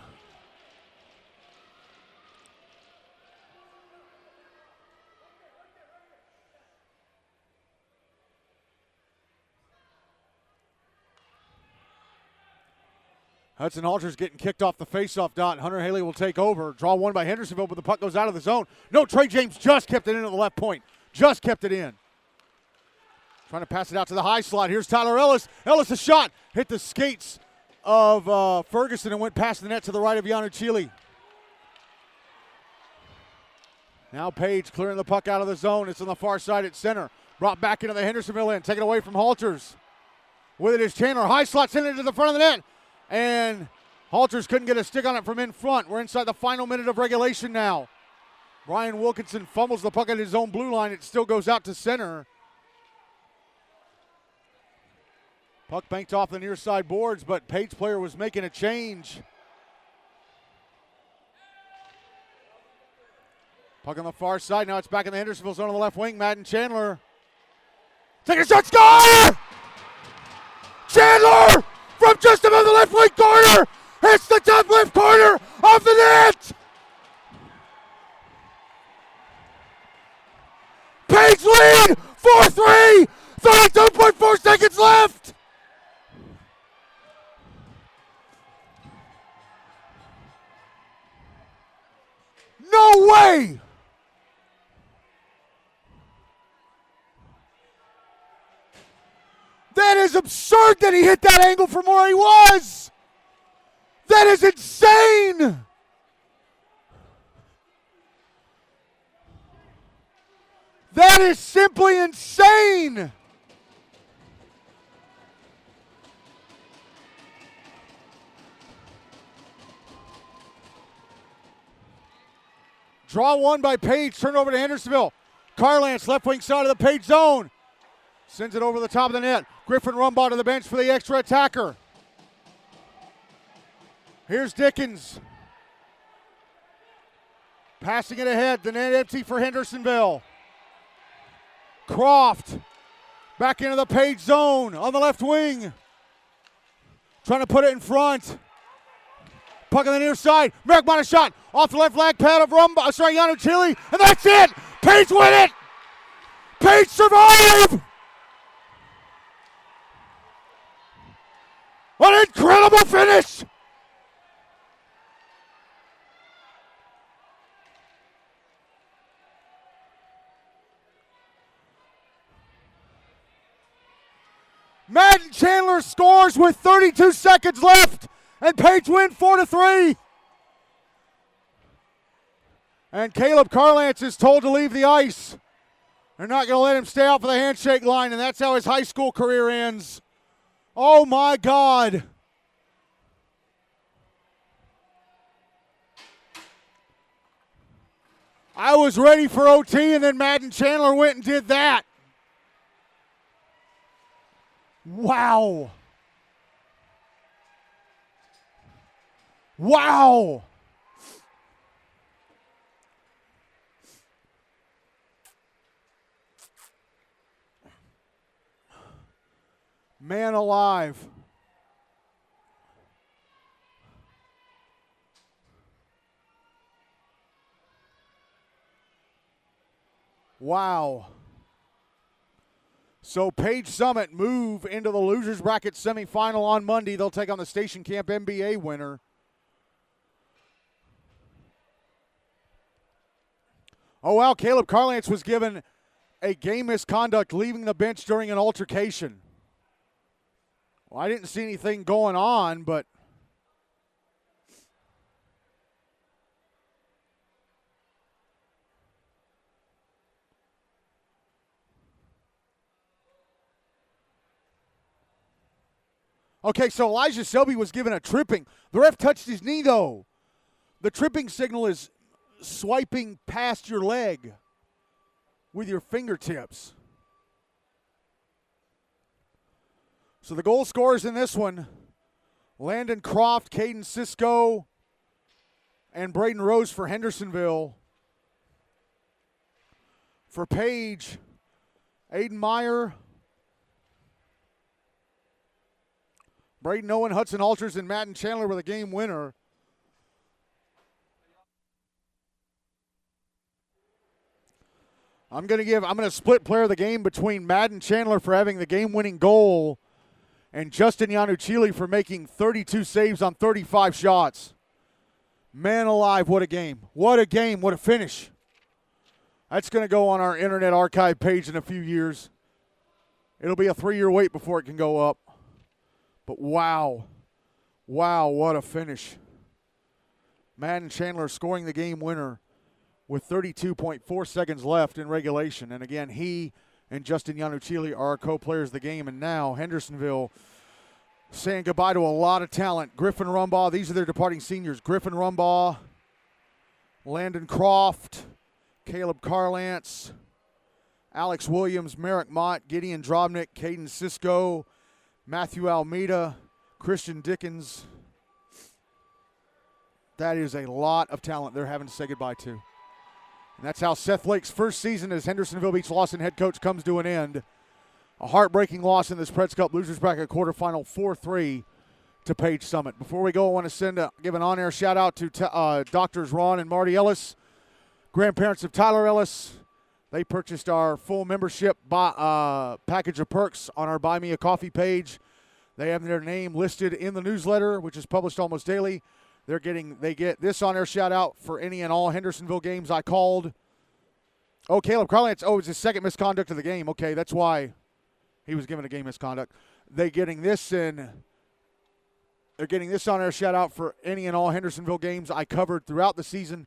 Hudson Halter's getting kicked off the faceoff dot. Hunter Haley will take over. Draw one by Hendersonville, but the puck goes out of the zone. No, Trey James just kept it in at the left point. Just kept it in. Trying to pass it out to the high slot. Here's Tyler Ellis. Ellis a shot. Hit the skates of Ferguson and went past the net to the right of Yannuccilli. Now Page clearing the puck out of the zone. It's on the far side at center. Brought back into the Hendersonville end. Taken away from Halters. With it is Chandler. High slot sent it to the front of the net. And Halters couldn't get a stick on it from in front. We're inside the final minute of regulation now. Brian Wilkinson fumbles the puck at his own blue line. It still goes out to center. Puck banked off the near side boards, but Page player was making a change. Puck on the far side. Now it's back in the Hendersonville zone on the left wing. Madden Chandler. Take a shot, score! Chandler! From just above the left wing corner, hits the top left corner of the net. Page lead, 4-3, 32.4 seconds left. No way. That is absurd that he hit that angle from where he was. That is insane. That is simply insane. Draw one by Page, turn over to Hendersonville. Carlance, left wing side of the Page zone. Sends it over the top of the net. Griffin Rumbaugh to the bench for the extra attacker. Here's Dickens. Passing it ahead. The net empty for Hendersonville. Croft. Back into the Page zone on the left wing. Trying to put it in front. Puck on the near side. Merrick Mott a shot. Off the left leg pad of Yannuccilli. And that's it. Page win it. Page survive. What an incredible finish! Madden Chandler scores with 32 seconds left, and Page win 4-3. And Caleb Carlance is told to leave the ice. They're not going to let him stay out for the handshake line, and that's how his high school career ends. Oh my God. I was ready for OT, and then Madden Chandler went and did that. Wow. Wow. Man alive. Wow. So Page Summit move into the losers bracket semifinal on Monday. They'll take on the Station Camp NBA winner. Oh, wow. Caleb Carlance was given a game misconduct leaving the bench during an altercation. Well, I didn't see anything going on, but okay, so Elijah Selby was given a tripping. The ref touched his knee, though. The tripping signal is swiping past your leg with your fingertips. So the goal scorers in this one, Landon Croft, Caden Cisco, and Braden Rose for Hendersonville. For Page, Aiden Meyer, Braden Owen, Hudson Alters, and Madden Chandler with a game winner. I'm going to split player of the game between Madden Chandler for having the game-winning goal and Justin Yanuchili for making 32 saves on 35 shots. Man alive, what a game. What a game, what a finish. That's going to go on our Internet Archive page in a few years. It'll be a 3-year wait before it can go up. But wow, what a finish. Madden Chandler scoring the game winner with 32.4 seconds left in regulation. And again, he and Justin Yanuchili are our co-players of the game. And now Hendersonville saying goodbye to a lot of talent. Griffin Rumbaugh, these are their departing seniors. Griffin Rumbaugh, Landon Croft, Caleb Carlance, Alex Williams, Merrick Mott, Gideon Drobnik, Caden Cisco, Matthew Almeida, Christian Dickens. That is a lot of talent they're having to say goodbye to. And that's how Seth Lake's first season as Hendersonville-Beech-Lawson head coach comes to an end. A heartbreaking loss in this Preds Cup Losers Bracket quarterfinal 4-3 to Page Summit. Before we go, I want to give an on-air shout-out to Doctors Ron and Marty Ellis, grandparents of Tyler Ellis. They purchased our full membership package of perks on our Buy Me a Coffee page. They have their name listed in the newsletter, which is published almost daily. They get this on-air shout-out for any and all Hendersonville games I called. Oh, Caleb Carlance. Oh, it's his second misconduct of the game. Okay, that's why he was given a game misconduct. They're getting this on-air shout-out for any and all Hendersonville games I covered throughout the season,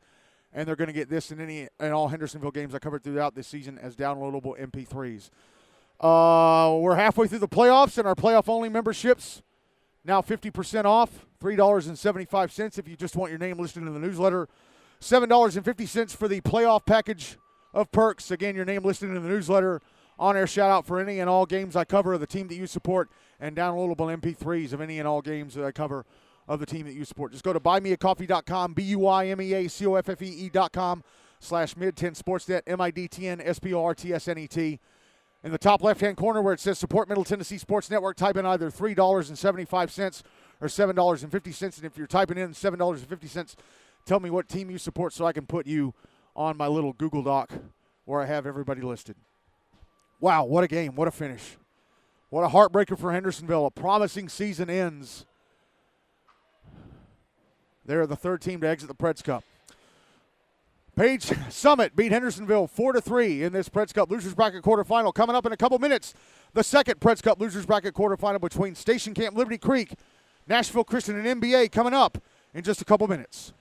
and they're going to get this in any and all Hendersonville games I covered throughout this season as downloadable MP3s. We're halfway through the playoffs, and our playoff-only memberships now 50% off, $3.75 if you just want your name listed in the newsletter, $7.50 for the playoff package of perks. Again, your name listed in the newsletter, on-air shout-out for any and all games I cover of the team that you support, and downloadable MP3s of any and all games that I cover of the team that you support. Just go to buymeacoffee.com, buymeacoffee.com/mid10sportsnet, MIDTN-SPORTSNET. In the top left-hand corner where it says Support Middle Tennessee Sports Network, type in either $3.75 or $7.50. And if you're typing in $7.50, tell me what team you support so I can put you on my little Google Doc where I have everybody listed. Wow, what a game. What a finish. What a heartbreaker for Hendersonville. A promising season ends. They're the third team to exit the Preds Cup. Page Summit beat Hendersonville 4-3 in this Preds Cup Losers Bracket quarterfinal. Coming up in a couple minutes, the second Preds Cup Losers Bracket quarterfinal between Station Camp Liberty Creek, Nashville Christian, and NBA coming up in just a couple minutes.